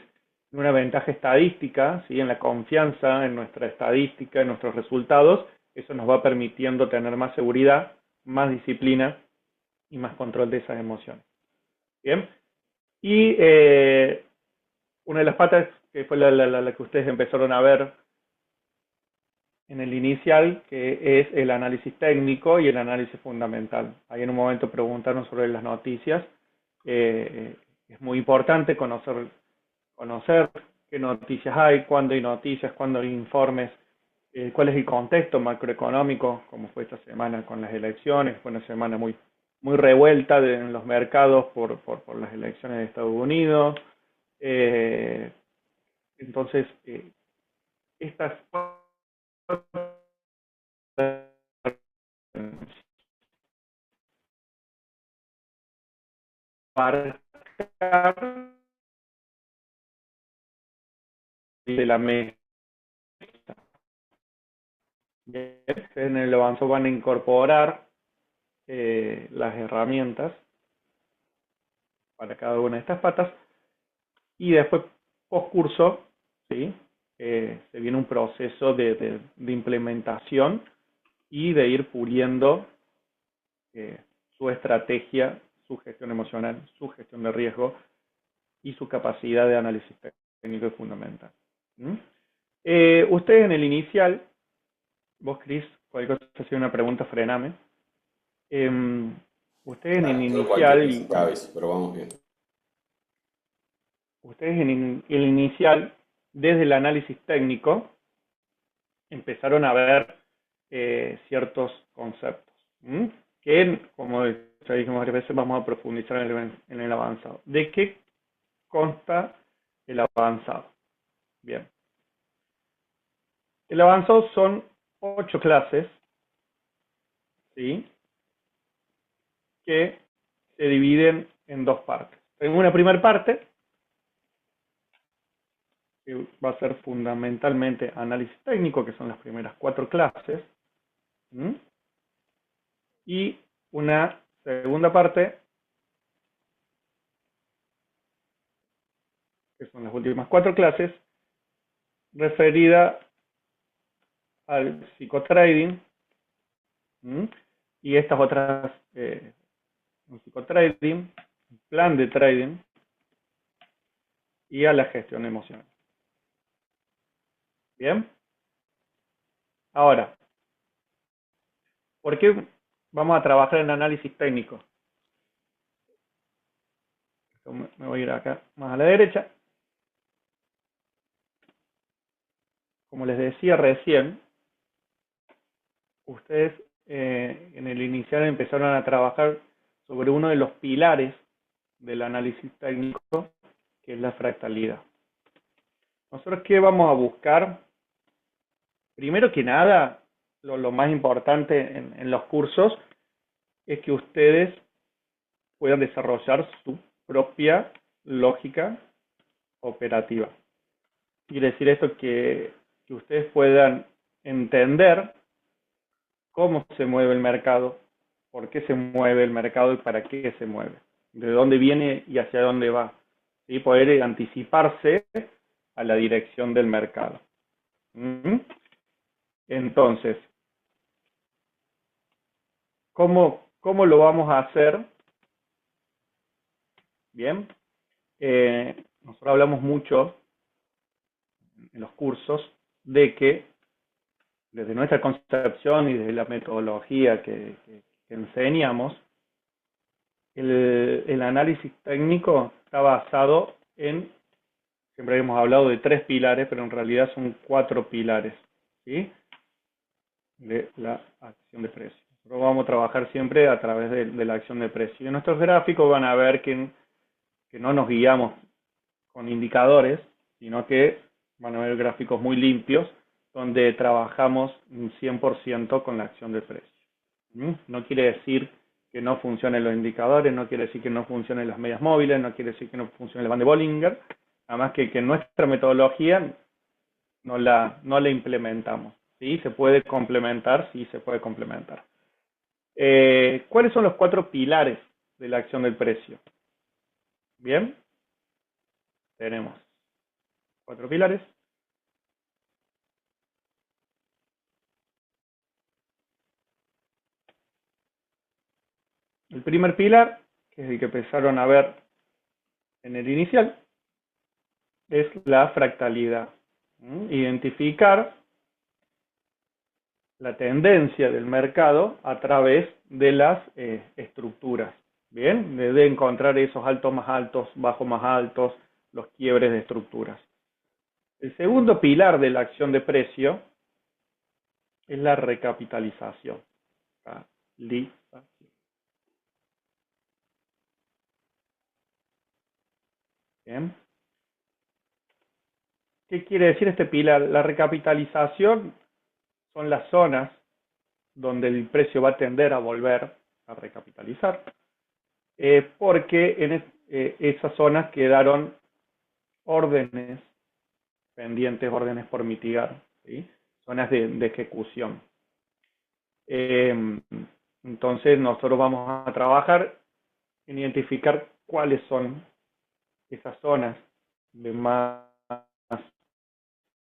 una ventaja estadística, ¿sí? En la confianza en nuestra estadística, en nuestros resultados, eso nos va permitiendo tener más seguridad, más disciplina y más control de esas emociones. Bien, y una de las patas, que fue la que ustedes empezaron a ver en el inicial, que es el análisis técnico y el análisis fundamental. Ahí en un momento preguntaron sobre las noticias. Es muy importante conocer qué noticias hay, cuándo hay noticias, cuándo hay informes, cuál es el contexto macroeconómico, como fue esta semana con las elecciones. Fue una semana muy, muy revuelta en los mercados por las elecciones de Estados Unidos. Entonces, estas marcar de la mesa. En el avanzo van a incorporar las herramientas para cada una de estas patas y después, post curso, ¿sí? Se viene un proceso de implementación y de ir puliendo su estrategia, su gestión emocional, su gestión de riesgo y su capacidad de análisis técnico y fundamental. ¿Mm? Ustedes en el inicial, vos, Cris, cualquier cosa, si hay una pregunta, frename. Ustedes en el Yo cualquier inicial, cosa que aviso, pero vamos bien. ustedes en el inicial, desde el análisis técnico, empezaron a ver ciertos conceptos, que, como ya dijimos varias veces, vamos a profundizar en el avanzado. ¿De qué consta el avanzado? Bien. El avanzado son 8 clases, ¿sí? Que se dividen en dos partes. En una primera parte, que va a ser fundamentalmente análisis técnico, que son las primeras 4 clases, ¿sí? Y una segunda parte, que son las últimas 4 clases, referida al psicotrading, y estas otras, un psicotrading, un plan de trading y a la gestión emocional. Bien. Ahora, ¿por qué vamos a trabajar en análisis técnico? Me voy a ir acá más a la derecha. Como les decía recién, ustedes en el inicial empezaron a trabajar sobre uno de los pilares del análisis técnico, que es la fractalidad. ¿Nosotros qué vamos a buscar? Primero que nada, lo más importante en los cursos es que ustedes puedan desarrollar su propia lógica operativa. Quiere decir esto que ustedes puedan entender cómo se mueve el mercado, por qué se mueve el mercado y para qué se mueve, de dónde viene y hacia dónde va, ¿sí? Poder anticiparse a la dirección del mercado. Entonces, ¿cómo lo vamos a hacer? Bien, nosotros hablamos mucho en los cursos de que desde nuestra concepción y desde la metodología que enseñamos, el análisis técnico está basado en, siempre hemos hablado de 3 pilares, pero en realidad son 4 pilares, ¿sí? De la acción de precio. Nosotros vamos a trabajar siempre a través de la acción de precio. Y en nuestros gráficos van a ver que no nos guiamos con indicadores, sino que van a ver gráficos muy limpios donde trabajamos un 100% con la acción del precio. No quiere decir que no funcionen los indicadores, no quiere decir que no funcionen las medias móviles, no quiere decir que no funcione el band de Bollinger, además que nuestra metodología no la implementamos. ¿Sí? Se puede complementar, sí se puede complementar. ¿Cuáles son los 4 pilares de la acción del precio? Bien, tenemos 4 pilares. El primer pilar, que es el que empezaron a ver en el inicial, es la fractalidad. Identificar la tendencia del mercado a través de las estructuras. Bien, de encontrar esos altos más altos, bajos más altos, los quiebres de estructuras. El segundo pilar de la acción de precio es la recapitalización. Bien. ¿Qué quiere decir este pilar? La recapitalización son las zonas donde el precio va a tender a volver a recapitalizar, porque en esas zonas quedaron órdenes pendientes, órdenes por mitigar, ¿sí? Zonas de ejecución. Entonces nosotros vamos a trabajar en identificar cuáles son esas zonas de más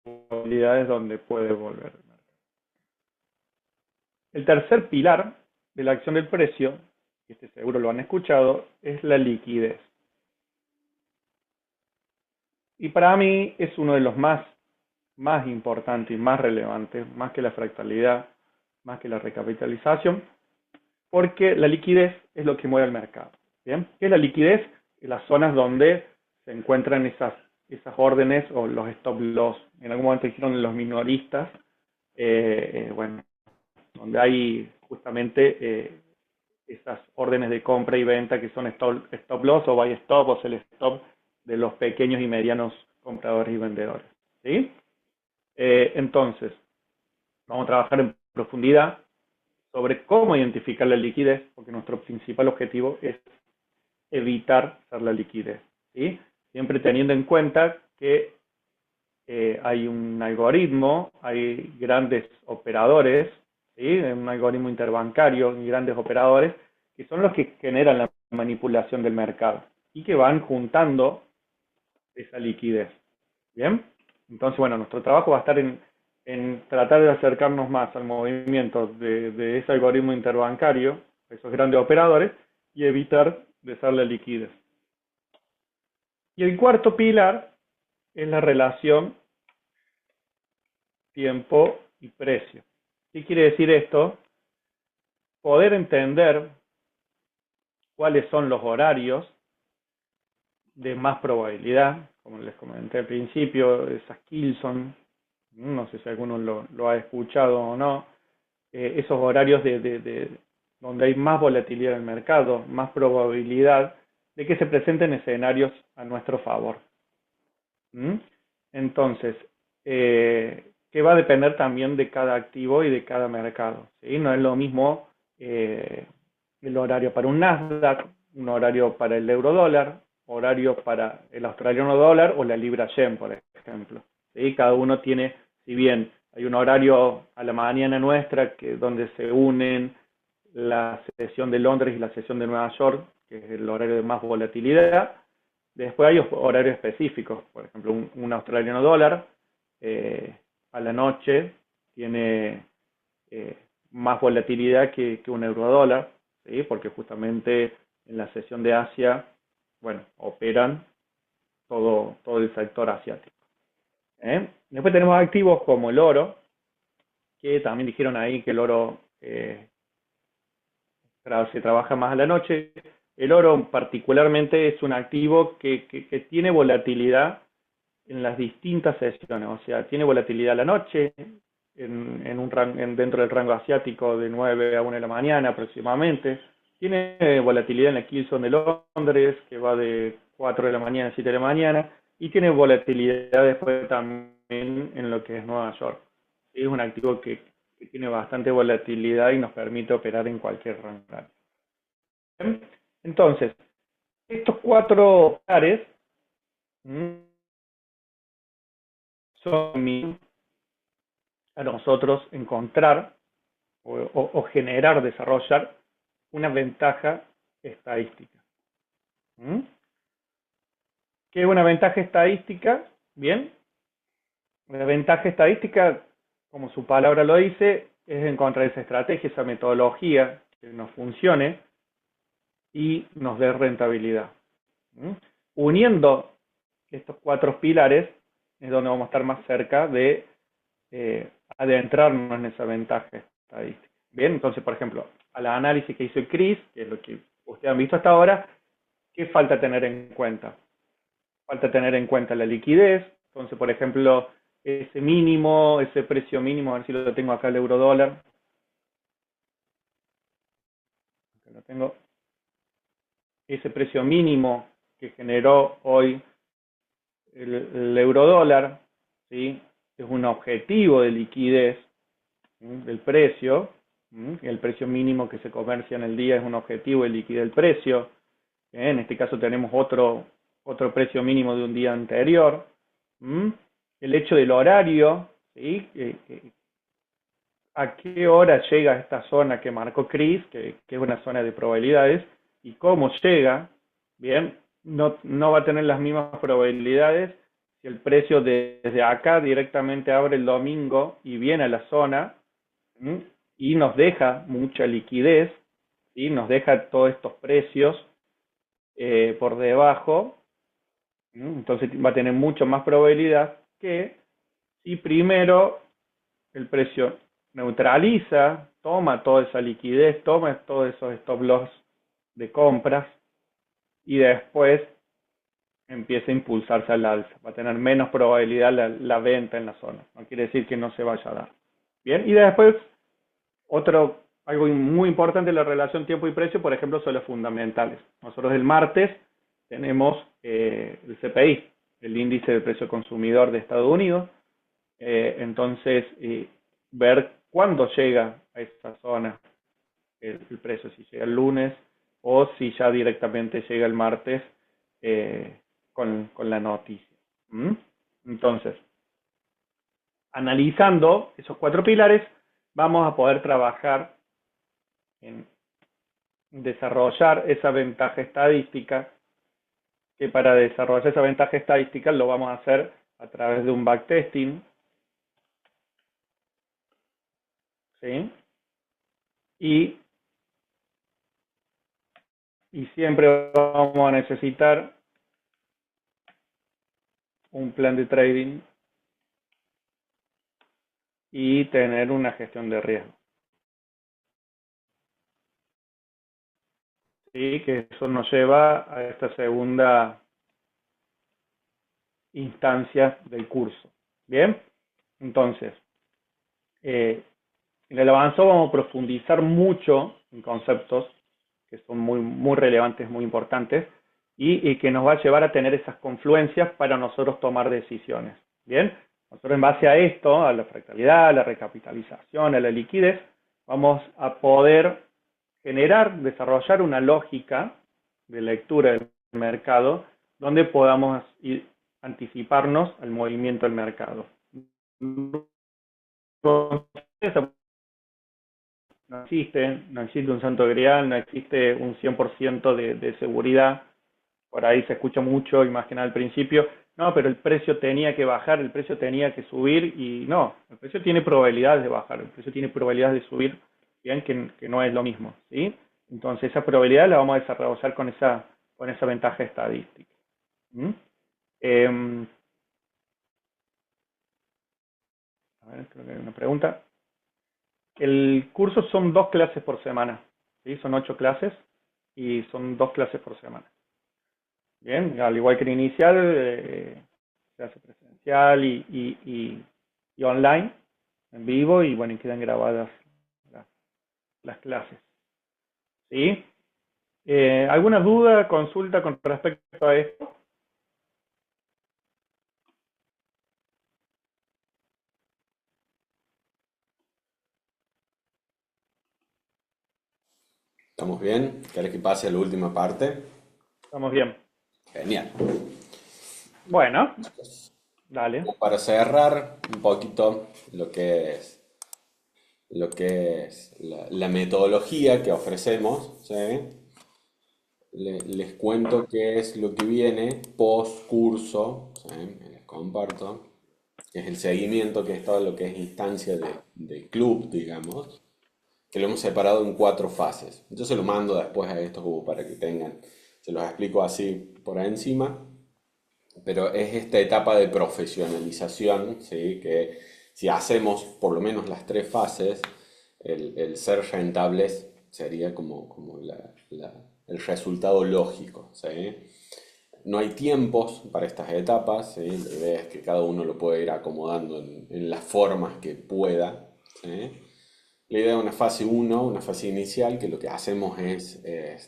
probabilidades donde puede volver. El tercer pilar de la acción del precio, y este seguro lo han escuchado, es la liquidez. Y para mí es uno de los más importantes y más relevantes, más que la fractalidad, más que la recapitalización, porque la liquidez es lo que mueve el mercado. ¿Bien? ¿Qué es la liquidez? En las zonas donde se encuentran esas órdenes o los stop loss. En algún momento dijeron los minoristas, bueno, donde hay justamente esas órdenes de compra y venta que son stop loss o buy stop o sell stop de los pequeños y medianos compradores y vendedores. ¿Sí? Entonces, vamos a trabajar en profundidad sobre cómo identificar la liquidez, porque nuestro principal objetivo es evitar hacer la liquidez. ¿Sí? Siempre teniendo en cuenta que hay un algoritmo, hay grandes operadores, ¿sí? Un algoritmo interbancario y grandes operadores que son los que generan la manipulación del mercado y que van juntando esa liquidez. ¿Bien? Entonces, bueno, nuestro trabajo va a estar en tratar de acercarnos más al movimiento de ese algoritmo interbancario, esos grandes operadores, y evitar de hacer la liquidez. Y el cuarto pilar es la relación tiempo y precio. ¿Qué quiere decir esto? Poder entender cuáles son los horarios de más probabilidad, como les comenté al principio, esas Kilson, no sé si alguno lo ha escuchado o no, esos horarios donde hay más volatilidad en el mercado, más probabilidad de que se presenten escenarios a nuestro favor. Entonces, que va a depender también de cada activo y de cada mercado, ¿sí? No es lo mismo el horario para un Nasdaq, un horario para el euro dólar, horario para el australiano dólar o la libra yen, por ejemplo. ¿Sí? Cada uno tiene, si bien hay un horario a la mañana nuestra donde se unen la sesión de Londres y la sesión de Nueva York, que es el horario de más volatilidad. Después hay horarios específicos, por ejemplo, un australiano dólar a la noche tiene más volatilidad que un euro dólar, ¿sí? Porque justamente en la sesión de Asia, bueno, operan todo el sector asiático. Después tenemos activos como el oro, que también dijeron ahí que el oro se trabaja más a la noche. El oro particularmente es un activo que tiene volatilidad en las distintas sesiones, o sea, tiene volatilidad a la noche, dentro del rango asiático de 9 a 1 de la mañana aproximadamente, tiene volatilidad en la Kilson de Londres, que va de 4 de la mañana a 7 de la mañana, y tiene volatilidad después también en lo que es Nueva York. Es un activo que tiene bastante volatilidad y nos permite operar en cualquier rango. Entonces, estos cuatro pares son a nosotros encontrar o generar, desarrollar una ventaja estadística. ¿Qué es una ventaja estadística? Bien, la ventaja estadística, como su palabra lo dice, es encontrar esa estrategia, esa metodología que nos funcione y nos dé rentabilidad. Uniendo estos cuatro pilares es donde vamos a estar más cerca de adentrarnos en esa ventaja estadística. Bien, entonces, por ejemplo, al análisis que hizo el Chris, que es lo que ustedes han visto hasta ahora, ¿qué falta tener en cuenta? Falta tener en cuenta la liquidez. Entonces, por ejemplo, ese mínimo, ese precio mínimo, a ver si lo tengo acá, el euro dólar. Acá lo tengo. Ese precio mínimo que generó hoy el euro dólar, ¿sí? Es un objetivo de liquidez del precio. El precio mínimo que se comercia en el día es un objetivo de liquidez del precio. En este caso tenemos otro precio mínimo de un día anterior. El hecho del horario, ¿sí? A qué hora llega a esta zona que marcó Chris, que es una zona de probabilidades, y cómo llega, bien, no va a tener las mismas probabilidades si el precio desde acá directamente abre el domingo y viene a la zona y nos deja mucha liquidez, y nos deja todos estos precios por debajo. Entonces va a tener mucho más probabilidad que si primero el precio neutraliza, toma toda esa liquidez, toma todos esos stop loss de compras y después empieza a impulsarse al alza. Va a tener menos probabilidad la venta en la zona. No quiere decir que no se vaya a dar. Bien, y después algo muy importante en la relación tiempo y precio, por ejemplo, son los fundamentales. Nosotros el martes tenemos el CPI, el índice de precio consumidor de Estados Unidos. Entonces, ver cuándo llega a esa zona el precio, si llega el lunes o si ya directamente llega el martes con la noticia. Entonces, analizando esos cuatro pilares, vamos a poder trabajar en desarrollar esa ventaja estadística, que para desarrollar esa ventaja estadística lo vamos a hacer a través de un backtesting, ¿sí? Y siempre vamos a necesitar un plan de trading y tener una gestión de riesgo. ¿Sí? Que eso nos lleva a esta segunda instancia del curso. Bien, entonces, en el avanzado vamos a profundizar mucho en conceptos que son muy relevantes, muy importantes, y que nos va a llevar a tener esas confluencias para nosotros tomar decisiones. Bien, nosotros en base a esto, a la fractalidad, a la recapitalización, a la liquidez, vamos a poder desarrollar una lógica de lectura del mercado donde podamos anticiparnos al movimiento del mercado. No existe un santo grial, no existe un 100% de seguridad. Por ahí se escucha mucho, imagina al principio, no, pero el precio tenía que bajar, el precio tenía que subir, y no, el precio tiene probabilidades de bajar, el precio tiene probabilidades de subir, bien, que no es lo mismo, ¿sí? Entonces esa probabilidad la vamos a desarrollar con esa ventaja estadística. A ver, creo que hay una pregunta. El curso son 2 clases por semana, ¿sí? Son 8 clases y son 2 clases por semana. Bien, al igual que el inicial, se hace presencial y online, en vivo, y bueno, y quedan grabadas las clases. ¿Sí? ¿Alguna duda, consulta con respecto a esto? ¿Estamos bien? ¿Querés que pase a la última parte? Estamos bien. Genial. Bueno, dale. Para cerrar un poquito lo que es la metodología que ofrecemos, ¿sí? Les cuento qué es lo que viene post curso, ¿sí? Les comparto, que es el seguimiento, que es todo lo que es instancia de club, digamos, que lo hemos separado en 4 fases. Yo se lo mando después a esto como para que tengan, se los explico así por encima, pero es esta etapa de profesionalización, ¿sí? Que si hacemos por lo menos las 3 fases, el ser rentables sería como el resultado lógico, ¿sí? No hay tiempos para estas etapas, ¿sí? La idea es que cada uno lo pueda ir acomodando en las formas que pueda, ¿sí? La idea de una fase uno, una fase inicial, que lo que hacemos es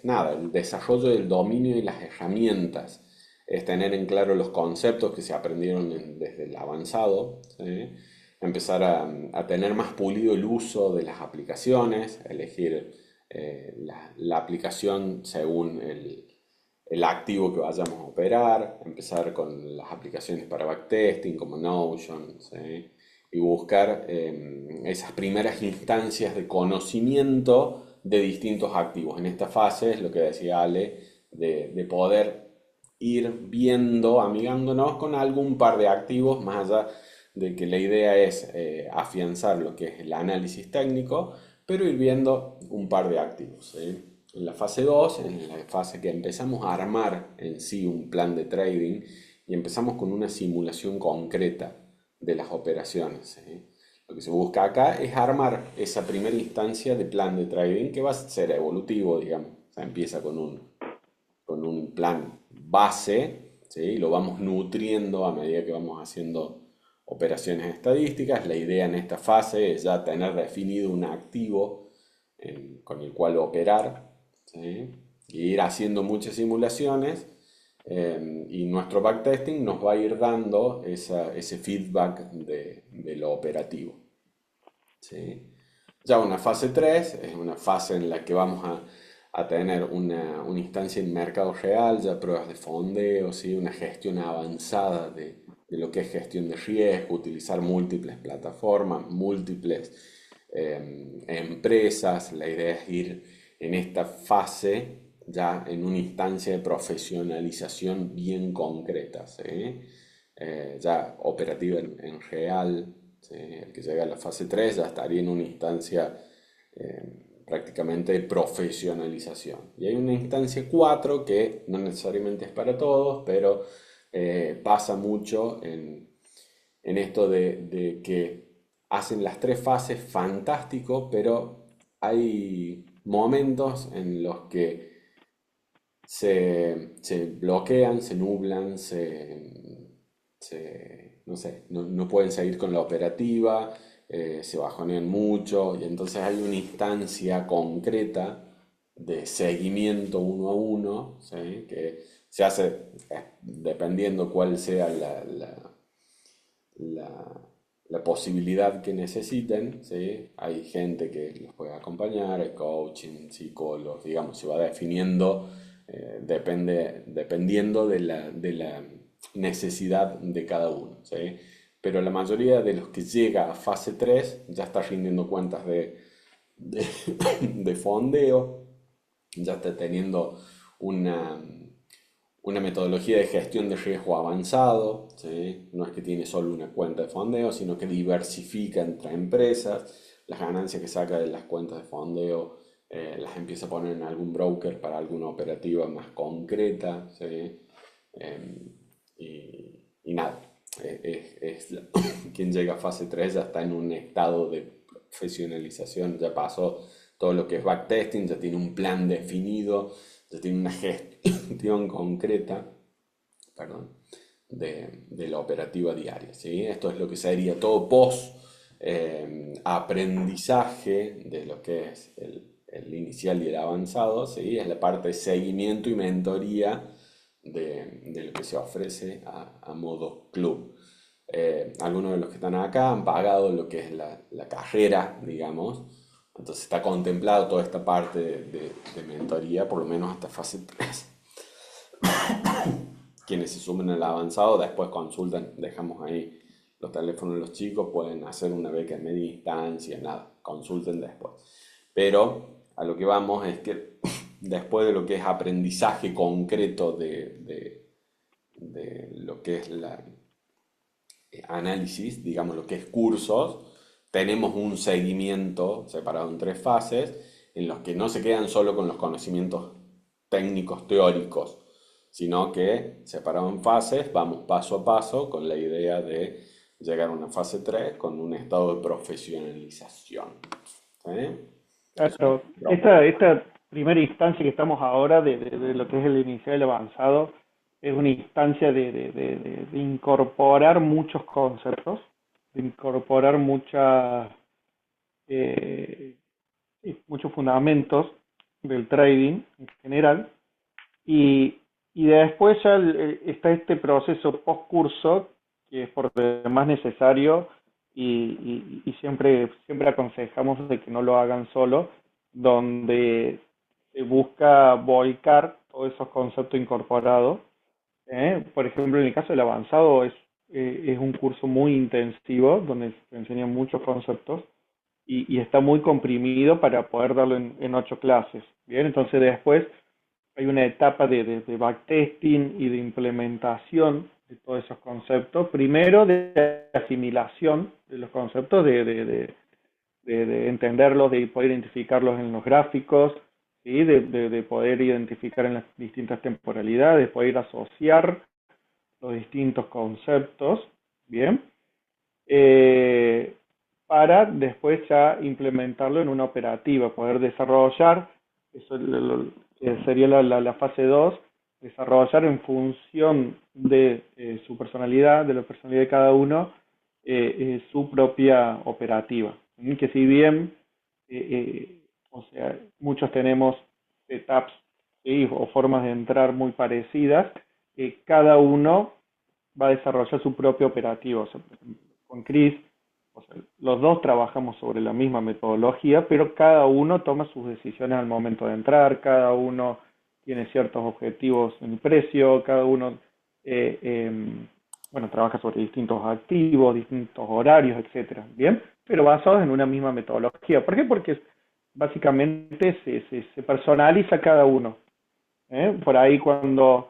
nada, el desarrollo del dominio y las herramientas, es tener en claro los conceptos que se aprendieron desde el avanzado, ¿sí? Empezar a tener más pulido el uso de las aplicaciones, elegir la aplicación según el activo que vayamos a operar, empezar con las aplicaciones para backtesting como Notion, ¿sí? Y buscar esas primeras instancias de conocimiento de distintos activos. En esta fase es lo que decía Ale, de poder ir viendo, amigándonos con algún par de activos, más allá de que la idea es afianzar lo que es el análisis técnico, pero ir viendo un par de activos, ¿sí? En la fase 2, en la fase que empezamos a armar en sí un plan de trading y empezamos con una simulación concreta de las operaciones, ¿sí? Lo que se busca acá es armar esa primera instancia de plan de trading que va a ser evolutivo, digamos. O sea, empieza con un plan base, ¿sí? Y lo vamos nutriendo a medida que vamos haciendo operaciones estadísticas. La idea en esta fase es ya tener definido un activo con el cual operar, ¿sí? Y ir haciendo muchas simulaciones, y nuestro backtesting nos va a ir dando ese feedback de lo operativo, ¿sí? Ya una fase 3 es una fase en la que vamos a tener una instancia en mercado real, ya pruebas de fondeo, ¿sí? Una gestión avanzada de lo que es gestión de riesgo, utilizar múltiples plataformas, múltiples empresas. La idea es ir en esta fase ya en una instancia de profesionalización bien concreta, ¿sí? Ya operativa en real, ¿sí? El que llega a la fase 3 ya estaría en una instancia prácticamente de profesionalización. Y hay una instancia 4 que no necesariamente es para todos, pero pasa mucho en esto de que hacen las 3 fases fantástico, pero hay momentos en los que se bloquean, se nublan, no sé, no pueden seguir con la operativa, se bajonean mucho y entonces hay una instancia concreta de seguimiento uno a uno, ¿sí? Que se hace dependiendo cuál sea la, la posibilidad que necesiten, ¿sí? Hay gente que los puede acompañar, hay coaching, psicólogos, digamos, se va definiendo, dependiendo de la necesidad de cada uno, ¿sí? Pero la mayoría de los que llega a fase 3 ya está rindiendo cuentas de, de fondeo, ya está teniendo una, una metodología de gestión de riesgo avanzado, ¿sí? No es que tiene solo una cuenta de fondeo, sino que diversifica entre empresas, las ganancias que saca de las cuentas de fondeo las empieza a poner en algún broker para alguna operativa más concreta, ¿sí? Y nada, quien llega a fase 3 ya está en un estado de profesionalización, ya pasó todo lo que es backtesting, ya tiene un plan definido, ya tiene una gestión concreta, perdón, de la operativa diaria, ¿sí? Esto es lo que sería todo post aprendizaje de lo que es el inicial y el avanzado, ¿sí? Es la parte de seguimiento y mentoría de lo que se ofrece a modo club. Algunos de los que están acá han pagado lo que es la carrera, digamos, Entonces está contemplado toda esta parte de mentoría, por lo menos hasta fase 3. Quienes se sumen al avanzado después consultan, dejamos ahí los teléfonos de los chicos, pueden hacer una beca en media instancia, nada, consulten después. Pero a lo que vamos es que después de lo que es aprendizaje concreto de lo que es la análisis, digamos lo que es cursos, tenemos un seguimiento separado en 3 fases, en los que no se quedan solo con los conocimientos técnicos teóricos, sino que separado en fases, vamos paso a paso con la idea de llegar a una fase 3 con un estado de profesionalización. ¿Sí? Eso es Claro, promedio. esta primera instancia que estamos ahora de lo que es el inicial y el avanzado es una instancia de incorporar muchos conceptos, de incorporar eh, sí, muchos fundamentos del trading en general y, y después ya está este proceso post curso que es por demás necesario y siempre aconsejamos de que no lo hagan solo, donde se busca volcar todos esos conceptos incorporados. Por ejemplo, en el caso del avanzado es un curso muy intensivo donde se enseñan muchos conceptos y está muy comprimido para poder darlo en 8 clases. Bien, entonces después hay una etapa de backtesting y de implementación de todos esos conceptos. Primero de asimilación de los conceptos, de entenderlos, de poder identificarlos en los gráficos, ¿sí? De poder identificar en las distintas temporalidades, de poder asociar los distintos conceptos, ¿bien? Eh, para después ya implementarlo en una operativa, poder desarrollar, eso sería la fase 2, desarrollar en función de su personalidad, de la personalidad de cada uno, su propia operativa. Que si bien, o sea, muchos tenemos setups, ¿sí? O formas de entrar muy parecidas, cada uno va a desarrollar su propio operativo. O sea, por ejemplo, con Chris, o sea, los dos trabajamos sobre la misma metodología, pero cada uno toma sus decisiones al momento de entrar, cada uno tiene ciertos objetivos en precio, cada uno eh, eh, bueno, trabaja sobre distintos activos, distintos horarios, etcétera, ¿bien? Pero basados en una misma metodología. ¿Por qué? Porque básicamente se personaliza cada uno. Por ahí cuando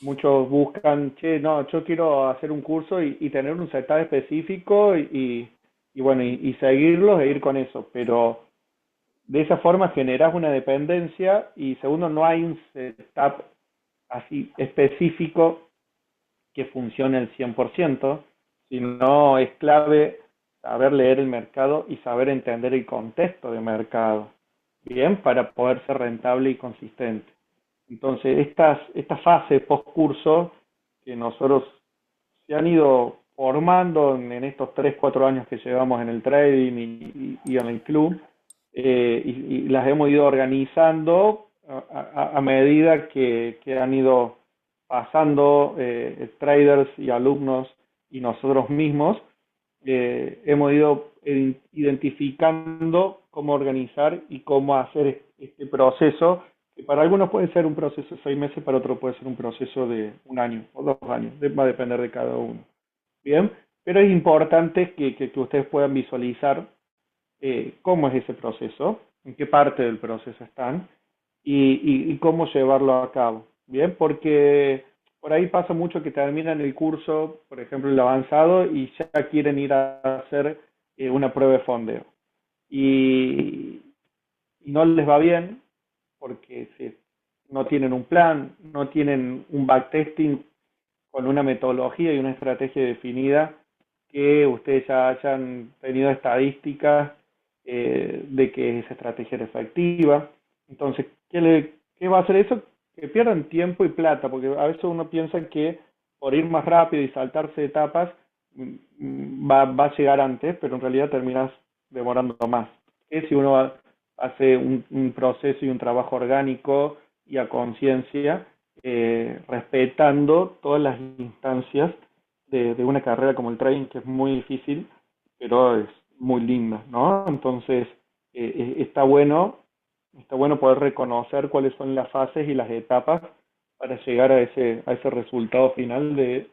muchos buscan, che, no, yo quiero hacer un curso y tener un setup específico y bueno, y seguirlos e ir con eso, pero de esa forma generas una dependencia y segundo, no hay un setup así específico que funcione al 100%, sino es clave saber leer el mercado y saber entender el contexto de mercado, bien, para poder ser rentable y consistente. Entonces, esta fase post curso que nosotros se han ido formando en estos 3 4 años que llevamos en el trading y en el club, y las hemos ido organizando a medida que han ido pasando traders y alumnos y nosotros mismos, hemos ido identificando cómo organizar y cómo hacer este proceso, que para algunos puede ser un proceso de 6 meses, para otros puede ser un proceso de 1 año o 2 años, va a depender de cada uno. Bien, pero es importante que ustedes puedan visualizar cómo es ese proceso, en qué parte del proceso están y cómo llevarlo a cabo. Bien, porque por ahí pasa mucho que terminan el curso, por ejemplo, el avanzado, y ya quieren ir a hacer una prueba de fondeo. Y, y no les va bien porque no tienen un plan, no tienen un backtesting con una metodología y una estrategia definida, que ustedes ya hayan tenido estadísticas de que esa estrategia era efectiva. Entonces, ¿qué va a hacer eso? Que pierdan tiempo y plata, porque a veces uno piensa que por ir más rápido y saltarse etapas va a llegar antes, pero en realidad terminas demorando más. Que si uno hace un proceso y un trabajo orgánico y a conciencia, respetando todas las instancias de una carrera como el trading, que es muy difícil, pero es muy linda, ¿no? Entonces, está bueno poder reconocer cuáles son las fases y las etapas para llegar a ese resultado final de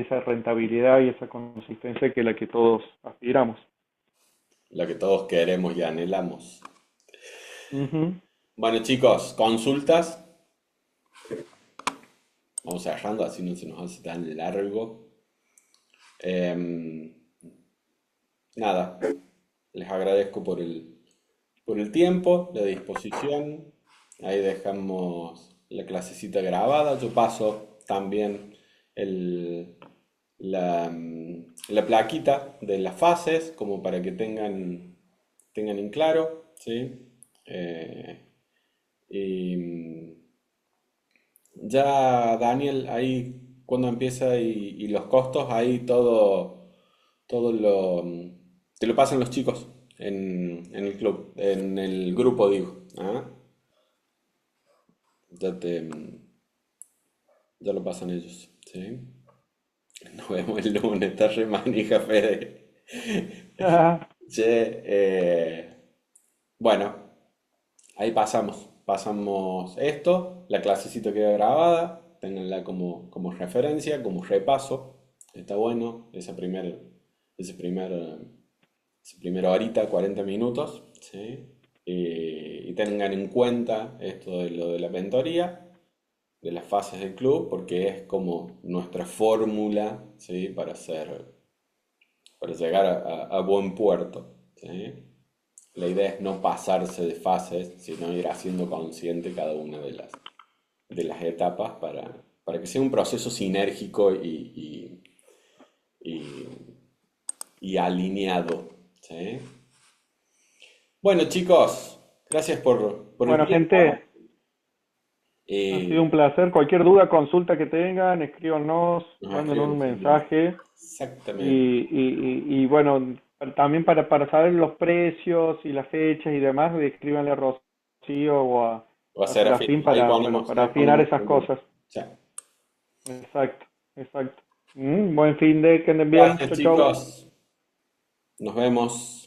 esa rentabilidad y esa consistencia que es la que todos aspiramos. La que todos queremos y anhelamos. Ujú. Bueno, chicos, consultas. Vamos cerrando, así no se nos hace tan largo. Em, Nada, les agradezco por el tiempo, la disposición. Ahí dejamos la clasecita grabada. Yo paso también el, la plaquita de las fases, como para que tengan en claro, ¿sí? Eh, y ya, Daniel, ahí cuando empieza y los costos, ahí todo te lo pasan los chicos en el club, en el grupo, digo. ¿Ah? Ya ya lo pasan ellos, ¿sí? Nos vemos el lunes, está re manija, Fede. Che, bueno, ahí pasamos esto, la clasecita queda grabada, ténganla como referencia, como repaso. Está bueno, ese primer, esa primera horita, 40 minutos, ¿sí? Y tengan en cuenta esto de lo de la mentoría, de las fases del club, porque es como nuestra fórmula, ¿sí? Para llegar a buen puerto, ¿sí? La idea es no pasarse de fases, sino ir haciendo consciente cada una de las etapas para que sea un proceso sinérgico y- y alineado, ¿sí? Bueno, chicos, gracias por el Bueno, tiempo. gente, ha sido Eh, un placer. Cualquier duda, consulta que tengan, escríbanos, Nos mándenos escriben un sin duda. mensaje. Exactamente. Y bueno, también para saber los precios y las fechas y demás, escríbanle a Rocío Va a a ser Serafín para ahí afinar ponemos esas el número. cosas. Sí. Exacto, exacto. Buen fin de que anden bien. Gracias, Chau, chau. chicos. Nos vemos.